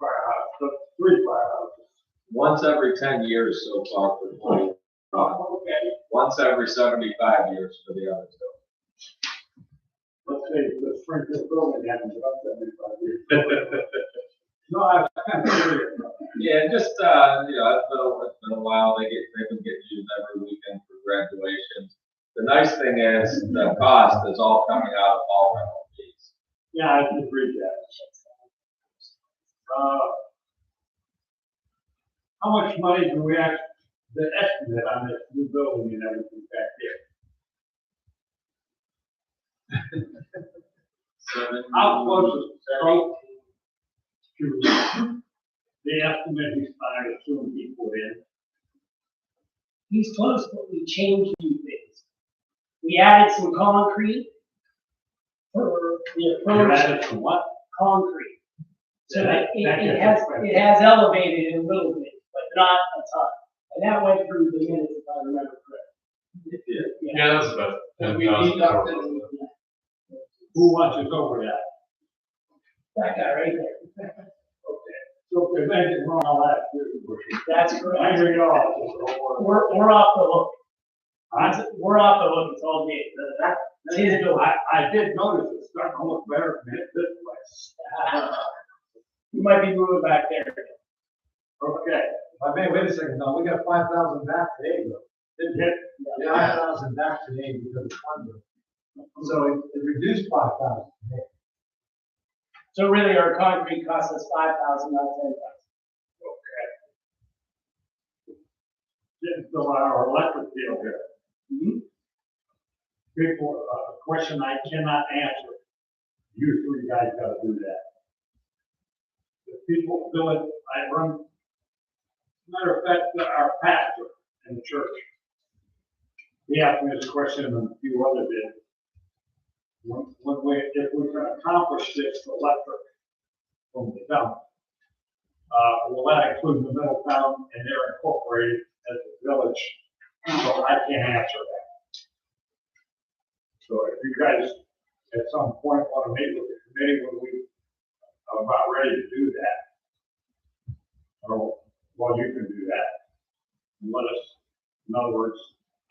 firehouse, the 3 firehouses? Once every 10 years so far for the whole. Okay, Once every 75 years for the other two. let's say the Springfield building hasn't been up 75 years. No, I'm kind of curious. Yeah, just, it's been a while, they've been getting used every weekend for graduations. The nice thing is, the cost is all coming out of all rental fees. Yeah, I can read that. How much money do we have, the estimate on this new building and everything back there? How close is Stroke to the estimate he's trying to assume he put in? He's close, but we changed a few things. We added some concrete for the You approach, added some what? concrete. So Yeah, that that it gets has elevated a little bit, but not a ton. And that went through the minutes, if I remember correctly. Yeah, that's about And we 10,000. deducted, Who wants us over that? That guy right there. Okay. So if there's anything wrong, I'll ask you. That's I correct. hear you all. We're off the hook. We're off the hook, it's all good. That's his bill. I did notice it's starting to look better than this place. You might be moving back there. Okay. Wait a second, no, we got 5,000 back today, though. Didn't hit. Yeah, 5,000 back today because of funding. So it reduced 5,000 today. So really, our concrete costs us 5,000, not 10,000. Okay. So our electric bill here. People, a question I cannot answer. You three guys gotta do that. The people bill it, I run, matter of fact, our pastor in the church. He asked me this question and a few others did. If we can accomplish this electric from the town, will that include the middle town and they're incorporated as a village? So I can't answer that. So if you guys at some point want to meet with the committee when we are about ready to do that, or, well, you can do that. And let us, in other words,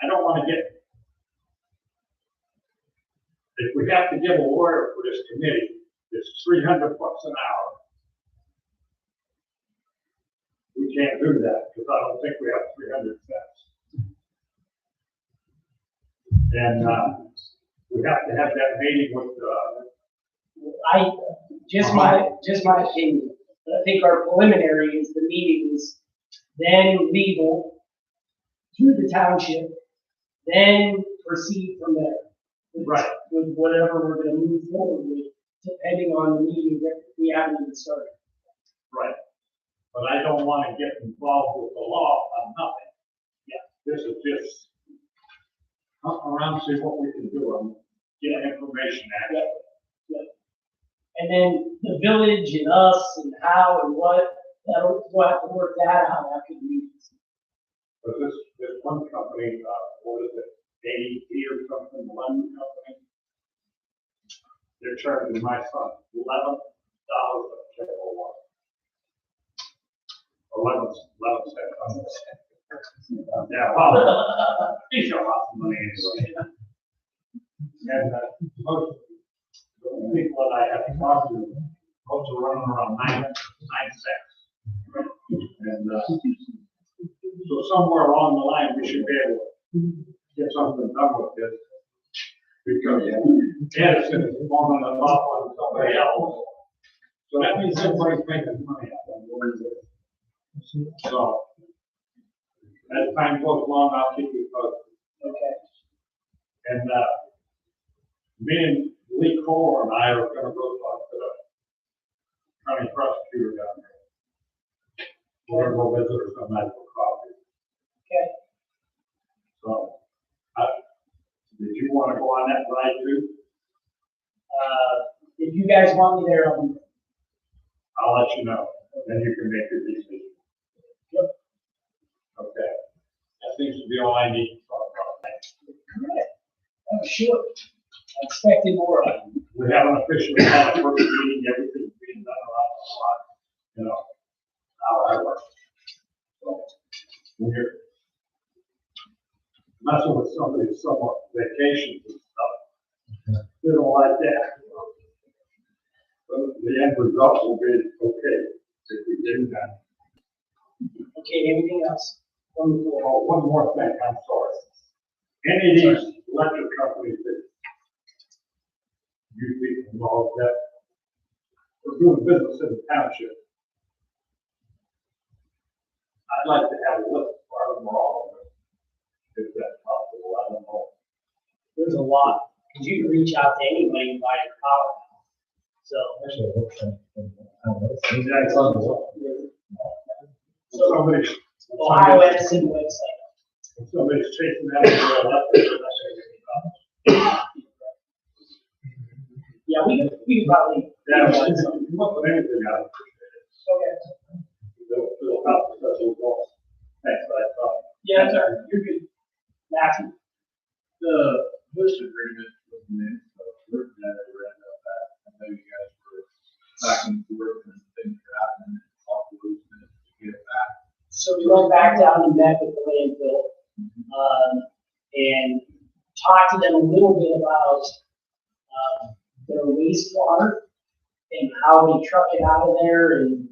I don't want to get, if we have to give a lawyer for this committee, it's $300 an hour. We can't do that because I don't think we have 300 cents. And we have to have that meeting with, Just my opinion. I think our preliminary is the meetings, then legal through the township, then proceed from there. Right. With whatever we're gonna move forward with, depending on the meeting that we haven't even started. right. But I don't want to get involved with the law on nothing. Yeah. This is just hunt around, see what we can do and get information out of it. And then the village and us and how and what, we'll have to work that out after the meeting. But this one company, what is it, AEP or something, one company? They're charging my son $11 a kilowatt. 11 cents. Yeah, well, he's got lots of money anyway. And most of the people that I have talked to, most are running around 9 cents. And so somewhere along the line, we should be able to get something done with this. Because Edison is forming a lot on somebody else. So that means everybody's making money out of it. So, as time goes along, I'll keep you posted. Okay. And, me and Lee Cole and I are gonna go talk to the county prosecutor down there. We're gonna go visit her some night for coffee. Okay. So, did you wanna go on that ride too? If you guys want me there, I'll be there. I'll let you know, then you can make your decision. Yep. Okay, that seems to be all I need to talk about. Thanks. Oh, sure. I expected more of them. We haven't officially had a first meeting, everything's being done around the clock, you know, how I work. So, when you're messing with somebody who's somewhat vacations and stuff, they don't like that. But the end result will be okay if we do that. Okay, anything else? From the floor? Oh, one more thing, I'm sorry. Any of these electric companies that you people involved that are doing business in the township, I'd like to have a list of them all, if that's possible, I don't know. There's a lot, because you can reach out to anybody and buy a power. So, Actually, it looks like, That's on the somebody's, Ohio Edison website. somebody's chasing that for electric, Yeah, we could probably. yeah, you won't put anything out. Okay. It'll help us as well. Thanks, I thought. Yeah, sorry, you're good. Matthew. The host agreement was new, so we're glad that we're ended up that. I know you guys were back and forth and things were happening, and talked to Elizabeth to get it back. So we went back down and met with the landfill, and talked to them a little bit about, their wastewater and how they truck it out of there, and,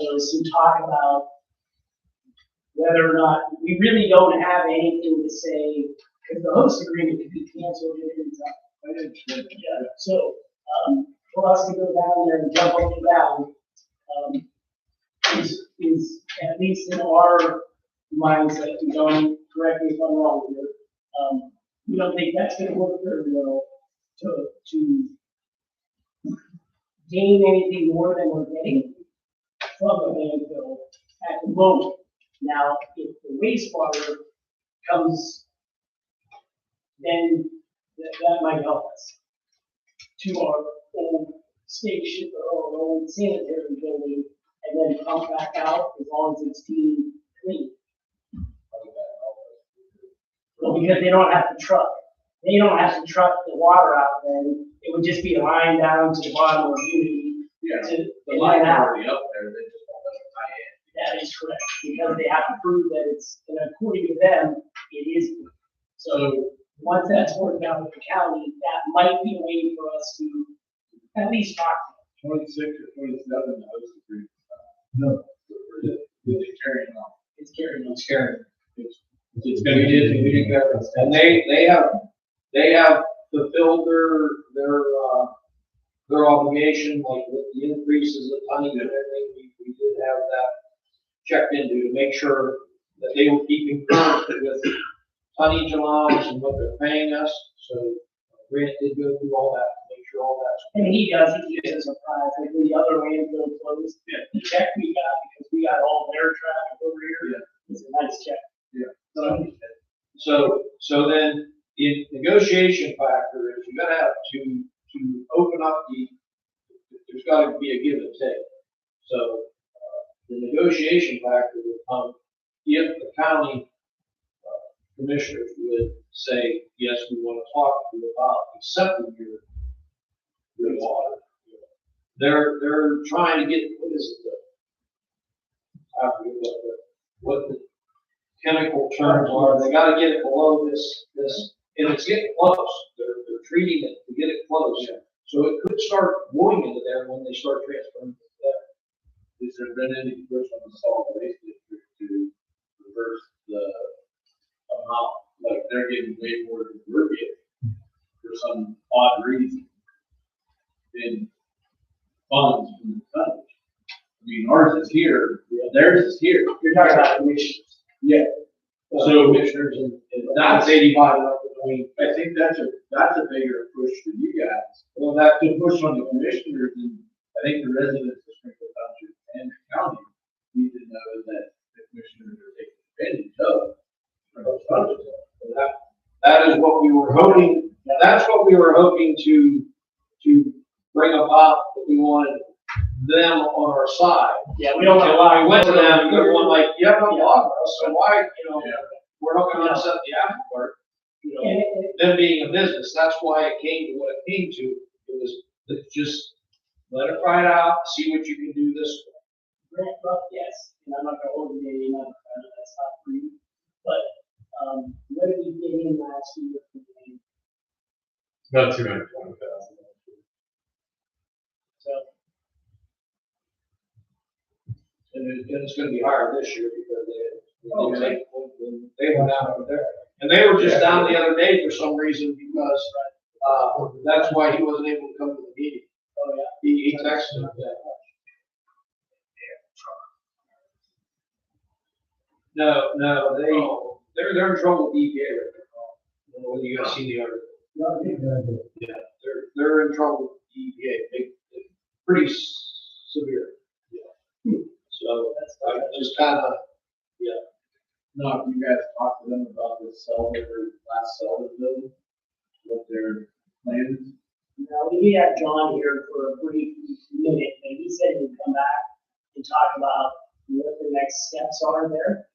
there was some talk about whether or not, we really don't have anything to say, because the host agreement could be canceled at any time. I didn't say that. Yeah, so, for us to go down there and jump up and down, is at least in our mindset, we don't, correct me if I'm wrong here, we don't think that's gonna work very well to gain anything more than we're getting from the landfill at the moment. Now, if the wastewater comes, then that might help us to our old station or our old sanitary building and then pump back out as long as it's being clean. Well, because they don't have to truck the water out then, it would just be a line down to the bottom of the unity. Yeah, To the line line's out. already up there, they just won't let it tie in. That is correct, because they have to prove that it's, and according to them, it is. So, once that's worked out with the county, that might be a way for us to at least talk. 26 or 27, the host agreement. No. With the carrying on. It's carrying on. It's scary. It's gonna be We did cover it. And they have fulfilled their obligation, like with the increases of money and everything, we did have that checked into to make sure that they were keeping current with tonnage allowance and what they're paying us. So Grant did go through all that, make sure all that's. And he does, he gives us a prize, like the other landfill closed. Yeah. The check we got, because we got all their traffic over here. Yeah. It's a nice check. So then the negotiation factor is you're gonna have to open up there's gotta be a give and take. So, the negotiation factor would come if the county commissioners would say, yes, we want to talk to you about accepting your water. They're trying to get, what is it? I forget what the chemical terms are. They gotta get it below this, and it's getting close. They're treating it to get it close. Yeah. So it could start going into there when they start transferring it there. Has there been any push on the solid waste district to reverse the amount? Like they're getting way more than we're getting for some odd reason in funds from the country. I mean, ours is here, theirs is here. You're talking about commissions. Yeah. So commissioners and that's 85 up between. I think that's a bigger push for you guys. Well, that To push on the commissioners, and I think the residents of Springfield Township and the county need to know that the commissioners are taking advantage of those funds. that is what we were hoping. That's what we were hoping to bring about. That we wanted them on our side. Yeah, we don't want to When we lie. went to them, they were like, "You have no Yeah. law, so why, Yeah. we're not going to upset the apple cart." you know, them being a business, that's why it came to what it came to. It was, let's just let it ride out, see what you can do this way. Grant, well, yes, and I'm not gonna hold you to any number, I know that's not for you, but, what did we get in last year? It's about 220,000. So, And it's gonna be higher this year because they went out over there. And they were just down the other day for some reason because, that's why he wasn't able to come to the meeting. oh, yeah. He texted him that. No, they're in trouble with EPA right now. I don't know whether you guys seen the article. No, I think that's it. Yeah, they're in trouble with EPA, pretty severe. So I just kind of, No, if you guys talked to them about this last Zelda building, what their plans? Now, we did have John here for a brief minute, and he said he'd come back and talk about what the next steps are there.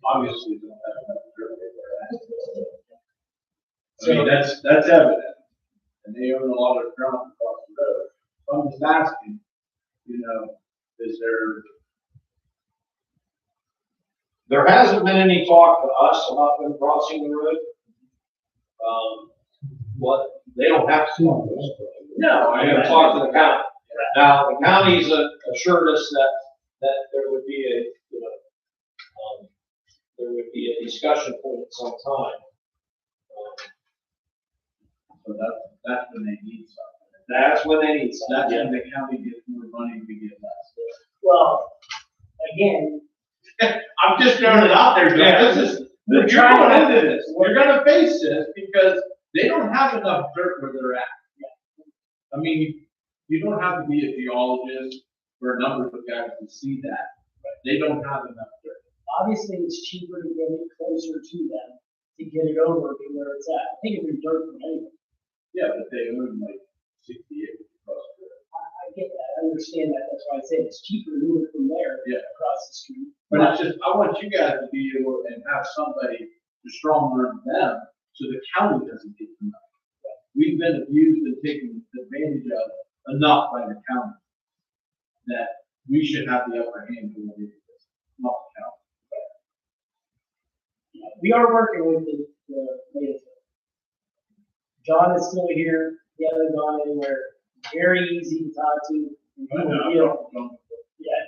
Obviously don't have enough dirt where they're at. I mean, that's evident, and they own a lot of ground across the road. So I'm just asking, you know, is there hasn't been any talk to us about them crossing the road. What, they don't have to talk to us. No, I gotta talk to the county. Now, the county's assured us that there would be a, you know, there would be a discussion point at some time. so that's when they need something. That's when they need That's something. when the county gets more money to get less. Well, again, I'm just throwing it out there, Yeah. John. You're going into this, you're gonna face this because they don't have enough dirt where they're at. I mean, you don't have to be a geologist or a numbers guy to see that, but they don't have enough dirt. obviously, it's cheaper to get it closer to them, to get it over to where it's at. I think if you're dirt from anywhere, Yeah, but they own like 60 acres across the road. I get that, I understand that, that's why I said it's cheaper to move it from there. Yeah. Across the street. But it's just, I want you guys to be able and have somebody to strong arm them so the county doesn't get the money. We've been abused and taken advantage of enough by the county that we should have the upper hand for what it is, not the county. We are working with the latest. John is still here, he hasn't gone anywhere, very easy to talk to. He will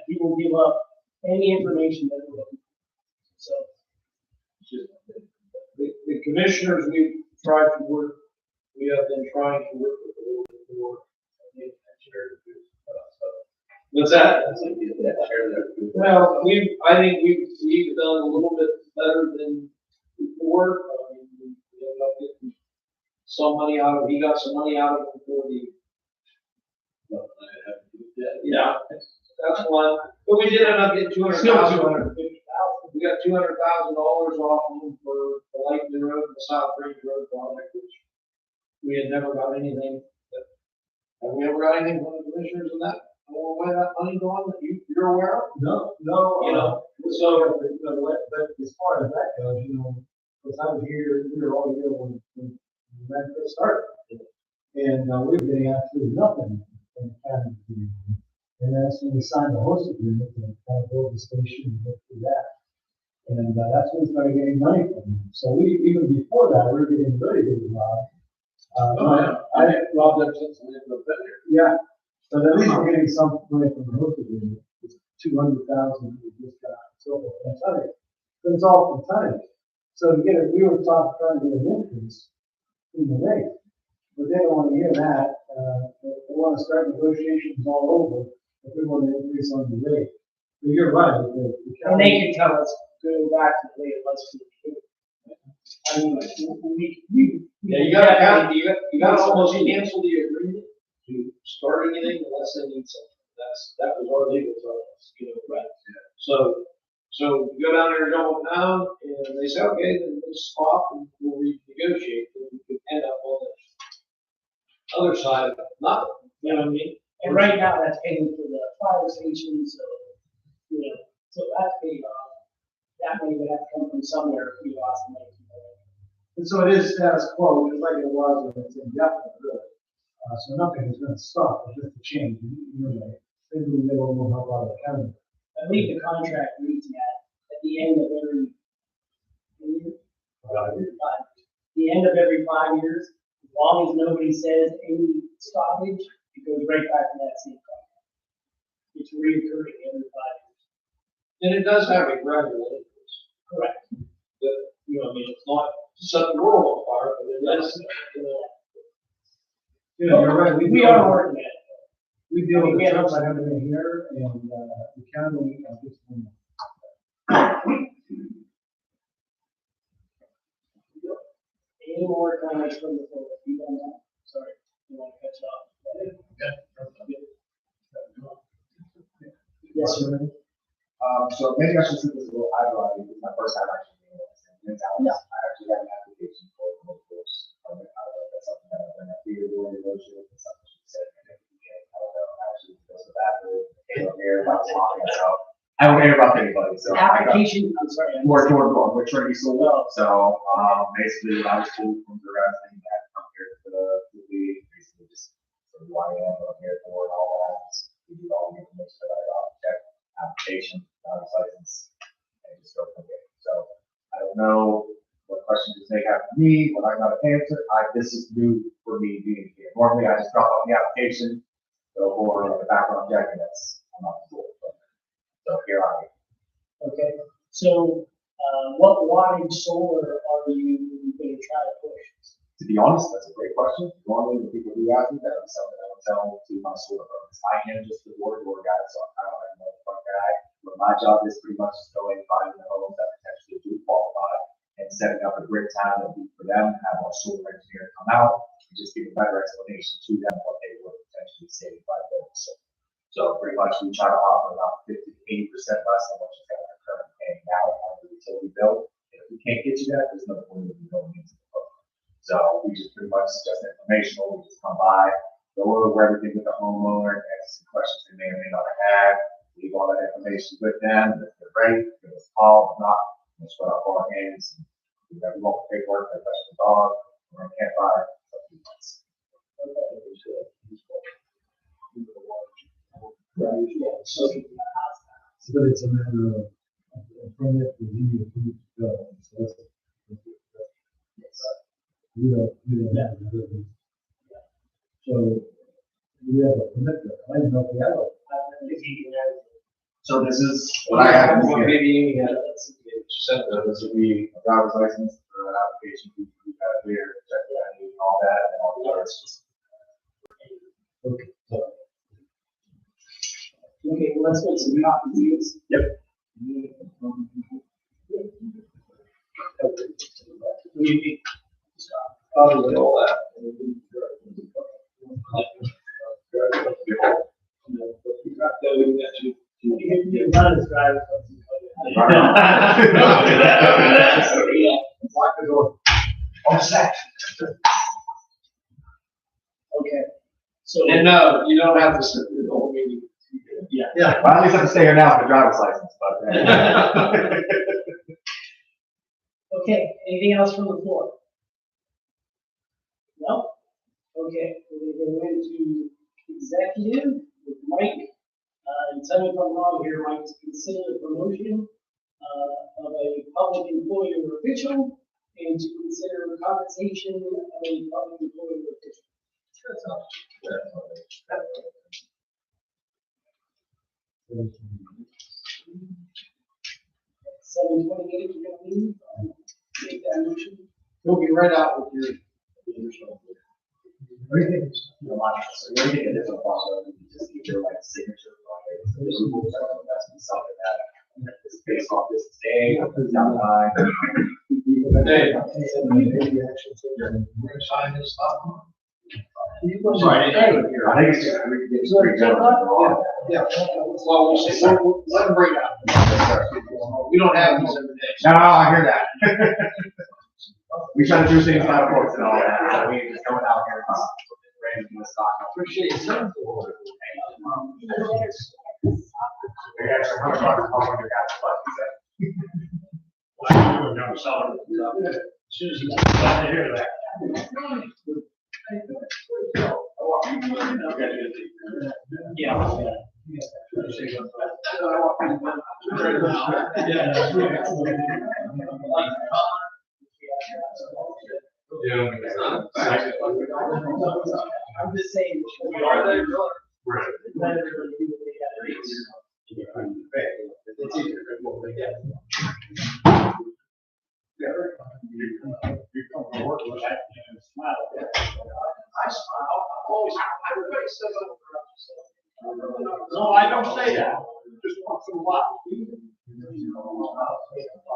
he will give up any information that we're looking for. So, It's just, the commissioners we've tried to work, we have been trying to work with a little bit more. What's that? Well, I think we've done a little bit better than before. I mean, we ended up getting some money out of, he got some money out of it before the. Yeah, that's one, but we did end up getting $200,000. We got $200,000 off of them for the Lightning Road and the South Ridge Road project, which we had never got anything. Have we ever got anything from the commissioners in that? Where that money going that you're aware of? No, You know, so, but as far as that goes, you know, because I was here, we were all here when that first started. And, we were getting absolutely nothing from the county. And that's when we signed the host agreement and kind of build the station and go through that. And, that's when we started getting money from them. So even before that, we were getting really good job. I didn't love them since we lived up there. Yeah, but at least we're getting some money from the host agreement. It's 200,000 we just got, so forth, and tonnage. But it's all from tonnage. So to get it, we were trying to get an increase in the rate, but they don't want to hear that. They want to start negotiations all over, if we want to increase on the rate. But you're right. The and they can tell us, go back to the way it was. I mean, we. Yeah, you gotta almost cancel the agreement to start anything unless they need something. That was our legal process, you know, right? So we go down there and double down, and they say, okay, then let's stop and we'll renegotiate, and we could end up on the other side of it, nothing, you know what I mean? And right now, that's paying for the fire station, so, you know, so that's paid off. That money would have to come from somewhere if we lost money. And so it is status quo, just like it was, and it's indefinite, really. So nothing is gonna stop, it's just a change, you're right. Maybe we get a little help out of the county. I believe the contract reads that at the end of every, the end of every 5 years, as long as nobody says any stoppage, it goes right back to that same contract. It's reoccurring every 5 years. And it does have a gradual increase. Correct. But, you know, I mean, it's not set the world on fire, but it is, you know. Yeah, you're right, We are working at it. we deal with the trucks I have in here, and, the county, just, Any more comments from the floor? You done that? Sorry, you want to cut you off? Yes, sir. So maybe I should say this a little high level, this is my first time actually doing this. And Yeah. I actually got an application for a course. I don't know, that's something that I've been after doing, negotiating, it's something she said. I don't know, actually, because of that, they don't care about talking, so I don't care about anybody, so. I got Application, I'm sorry. More toward going, we're trying to be so well, so, basically, what I was told from the rest of that, I'm here to the league, basically just, so who I am, what I'm here for, and all that. We do all the information that I got, check, application, driver's license, and just go from there. So, I don't know what questions they have for me, what I got to answer, this is new for me being here. Normally, I just drop off the application, go for the background check, and that's, I'm not sure. So here I am. Okay, so, what wattage solar are you going to try to push? To be honest, that's a great question. Normally, when people do ask me, that is something I would tell to my solar folks. I am just the door-to-door guy, so I'm kind of like the front guy. But my job is pretty much just going finding the homes that potentially do qualify and setting up a great time that for them, have our solar engineer come out and just give a better explanation to them what they would potentially save by building solar. So pretty much we try to offer about 50 to 80% less than what you guys are currently paying now on the utility bill. If we can't get you that, there's no point in going into the program. So we just pretty much just informational, we just come by, go over everything with the homeowner, answer some questions they may or may not have had, leave all that information with them, if they're ready, give us a call, if not, we'll split up our hands, we have local paperwork, like the dog, we're in campfire, so a few months. but it's a matter of, permit, we need to go, so that's. We don't have that. So, we have a permit, I don't know if we have a. So this is what I have. Maybe, This would be a driver's license, application, we got here, check the ID and all that, and all the others. Okay. Okay, well, let's make some copies. Yep. what do you need? Probably all that. You're not as driver. Lock the door. All set. Okay, so. And no, you don't have to sit through the whole meeting. Yeah. Yeah. Well, at least I have to stay here now for the driver's license, but. Okay, anything else from the floor? No? Okay, we're going to go into executive with Mike. And tell me if I'm wrong here, Mike, to consider the promotion of a public employee or official and to consider compensation of a public employee or official. Seven 28, you're going to leave. Make that motion. You'll be right out with your. Everything. So you're getting a different process, you just need your like signature on it. So this will be something that is based off this day, down the line. Hey. Sign this stuff. Sorry, I think it's just, it's pretty general. Yeah. Well, we'll let them bring it out. We don't have these every day. No, I hear that. We try to do things by reports and all that, so we just going out here and ready to do the stock. Appreciate it, sir. Susan, glad to hear that. Yeah. Yeah. I'm just saying. Are they Right. It's easier. You come to work with that and smile. I smile. I'm always, everybody says I'm. No, I don't say that. Just once in a while.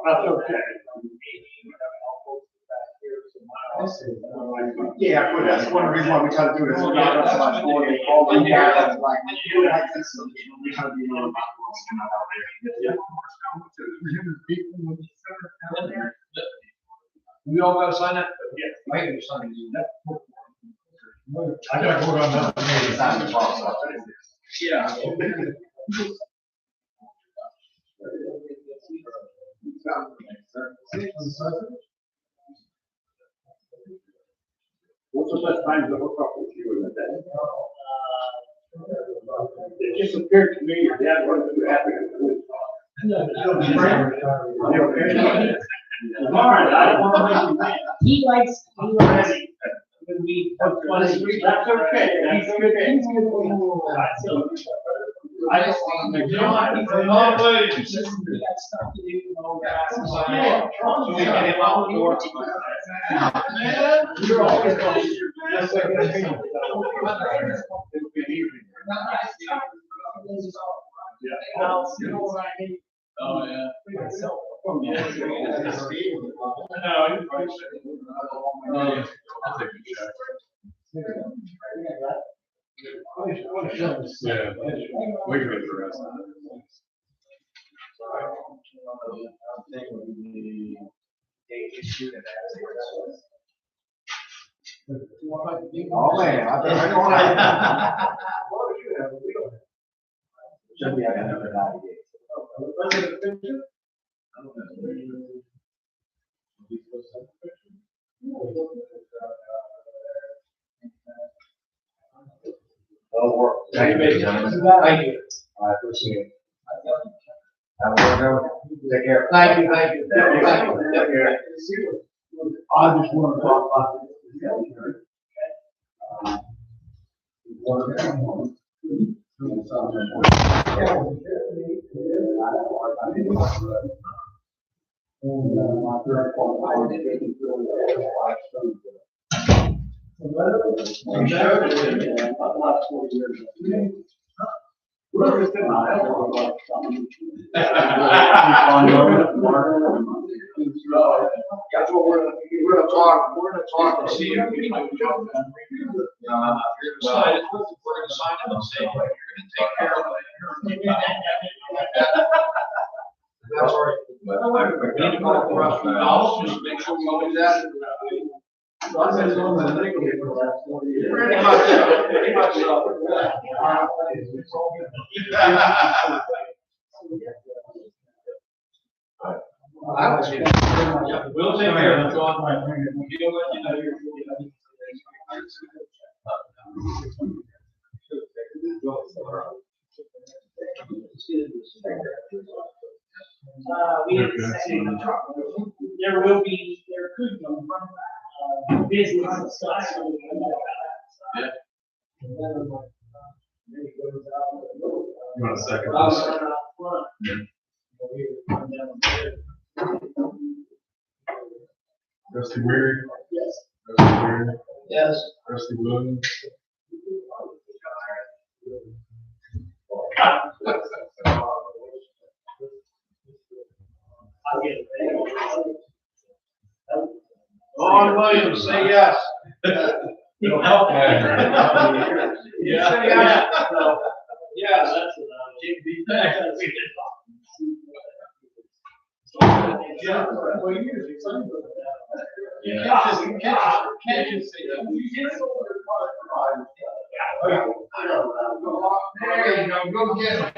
That's okay. Yeah, but that's one reason why we try to do this. We're not so much more than all the guys, like, like this, we try to be more about what's going on out there. We all gotta sign that? Yeah. I can sign that. I gotta vote on that. Maybe sign the box, so I'll try to do this. Yeah. What's the best time to hook up with you in the day? It just appeared to me your dad wasn't too happy to do it. Lauren, I don't want to make you mad. He likes when we. That's okay. He's good. He's good. I just want to make sure. We got stuff to do. Yeah. So we get him out the door. You're always going. Yes, I Oh, yeah. I'll take a check. Yeah. We can go through the rest of it. Oh, man, I don't like. Should be having another 90 days. Well, work. Thank you, gentlemen. Thank you. I appreciate it. Have a good one. Take care. Thank you. Take care. I just want to talk about this. My third point, I was taking through the You showed it to me. about 40 years ago. That's what we're gonna talk and see if we can do it. You're gonna sign it, we're gonna sign it and say, you're gonna take care of it. That's all right. We need to go across the house, just make sure we all do that. Pretty much so. We'll take care of it, John. He'll let you know you're. We have second, there will be, there could be, business and stuff. So we can know about that. You want a second? Trustee Weary? Yes. Trustee Weary? Yes. Trustee Williams? I'll get it. Ron Williams, say yes. It'll help. Yeah. Yeah, that's what Yeah. Well, you usually sign for that. Can't just say that. There you go, go get it.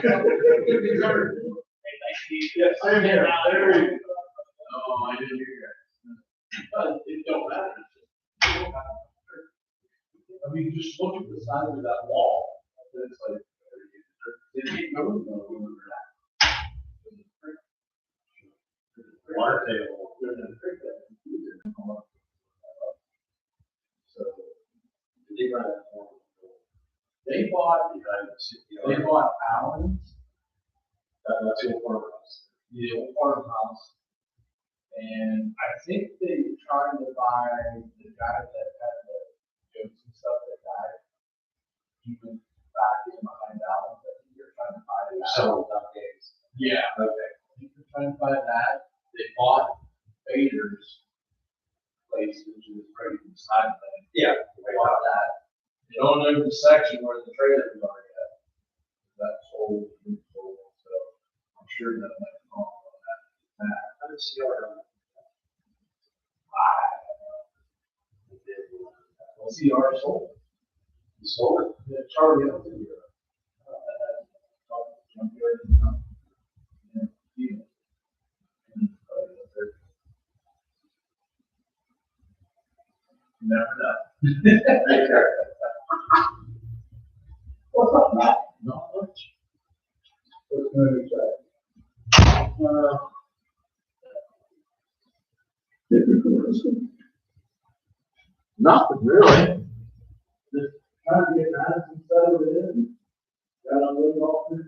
Yes, same here. There you go. Oh, I didn't hear that. I mean, just look at the size of that wall. It's like, did he move? No, we were not. Water table. So, they bought Allen's, That's your farmhouse. the old farmhouse. And I think they were trying to buy the guy that had the goats and stuff that died. He went back in behind Allen's, I think they're trying to buy that. So, that games. Yeah, okay. I think they're trying to buy that. They bought Bader's place, which is right beside them. Yeah. They bought that. They don't know the section where the trailers are yet. That's old, so I'm sure that might come on that. How does she order? Well, see, ours sold. You sold it? Yeah, Charlie owns it here. Junkyard and stuff. Yeah, yeah. Never know. What's up, Matt? Not much. What's going on? Nothing really. Just trying to get Madison settled in. Got a little office.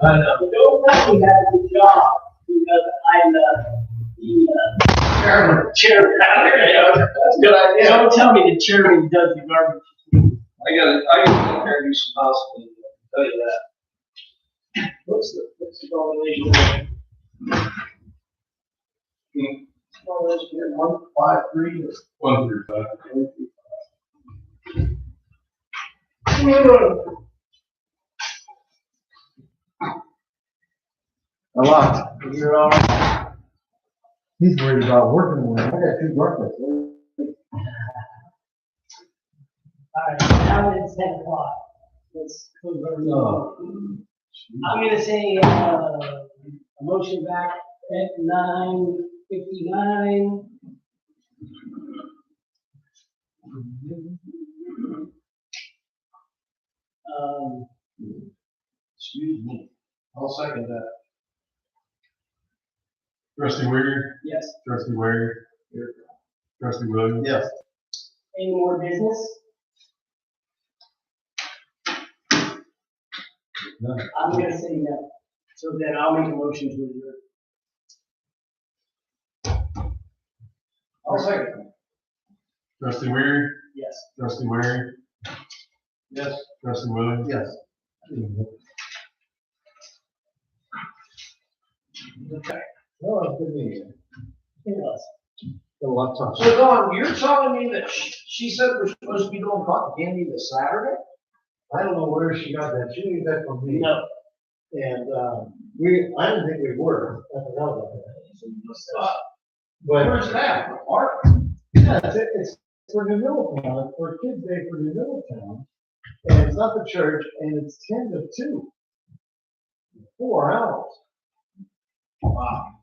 I know. Don't let me have the job because I'm the chairman. That's a good idea. Don't tell me the chairman does the garbage. I gotta take care of you some house cleaning, I'll tell you that. What's the combination? Combination here, 153 or 135. 135. A lot. You're all right. He's worried about working with me. I got 2 workers. All right, now it's 10 o'clock. Let's close our meeting. I'm gonna say, a motion back at 9:59. Excuse me. I'll second that. Trustee Weir, Yes. trustee Ware, trustee Williams. Yes. Any more business? None. I'm gonna say no. So then I'll make a motion to adjourn. I'll second. Trustee Weir, Yes. trustee Ware, Yes. trustee Williams. Yes. Okay. Oh, good meeting. It was. Got a lot of time. So Dawn, you're telling me that she said we're supposed to be doing cotton candy this Saturday? I don't know where she got that. She knew that from me. No. And, I didn't think we were. I forgot about that. But, Where's that? Art? yeah, it's for New Middletown, it's for Kids Day for New Middletown. And it's not the church, and it's 10 to 2. 4 hours. Wow.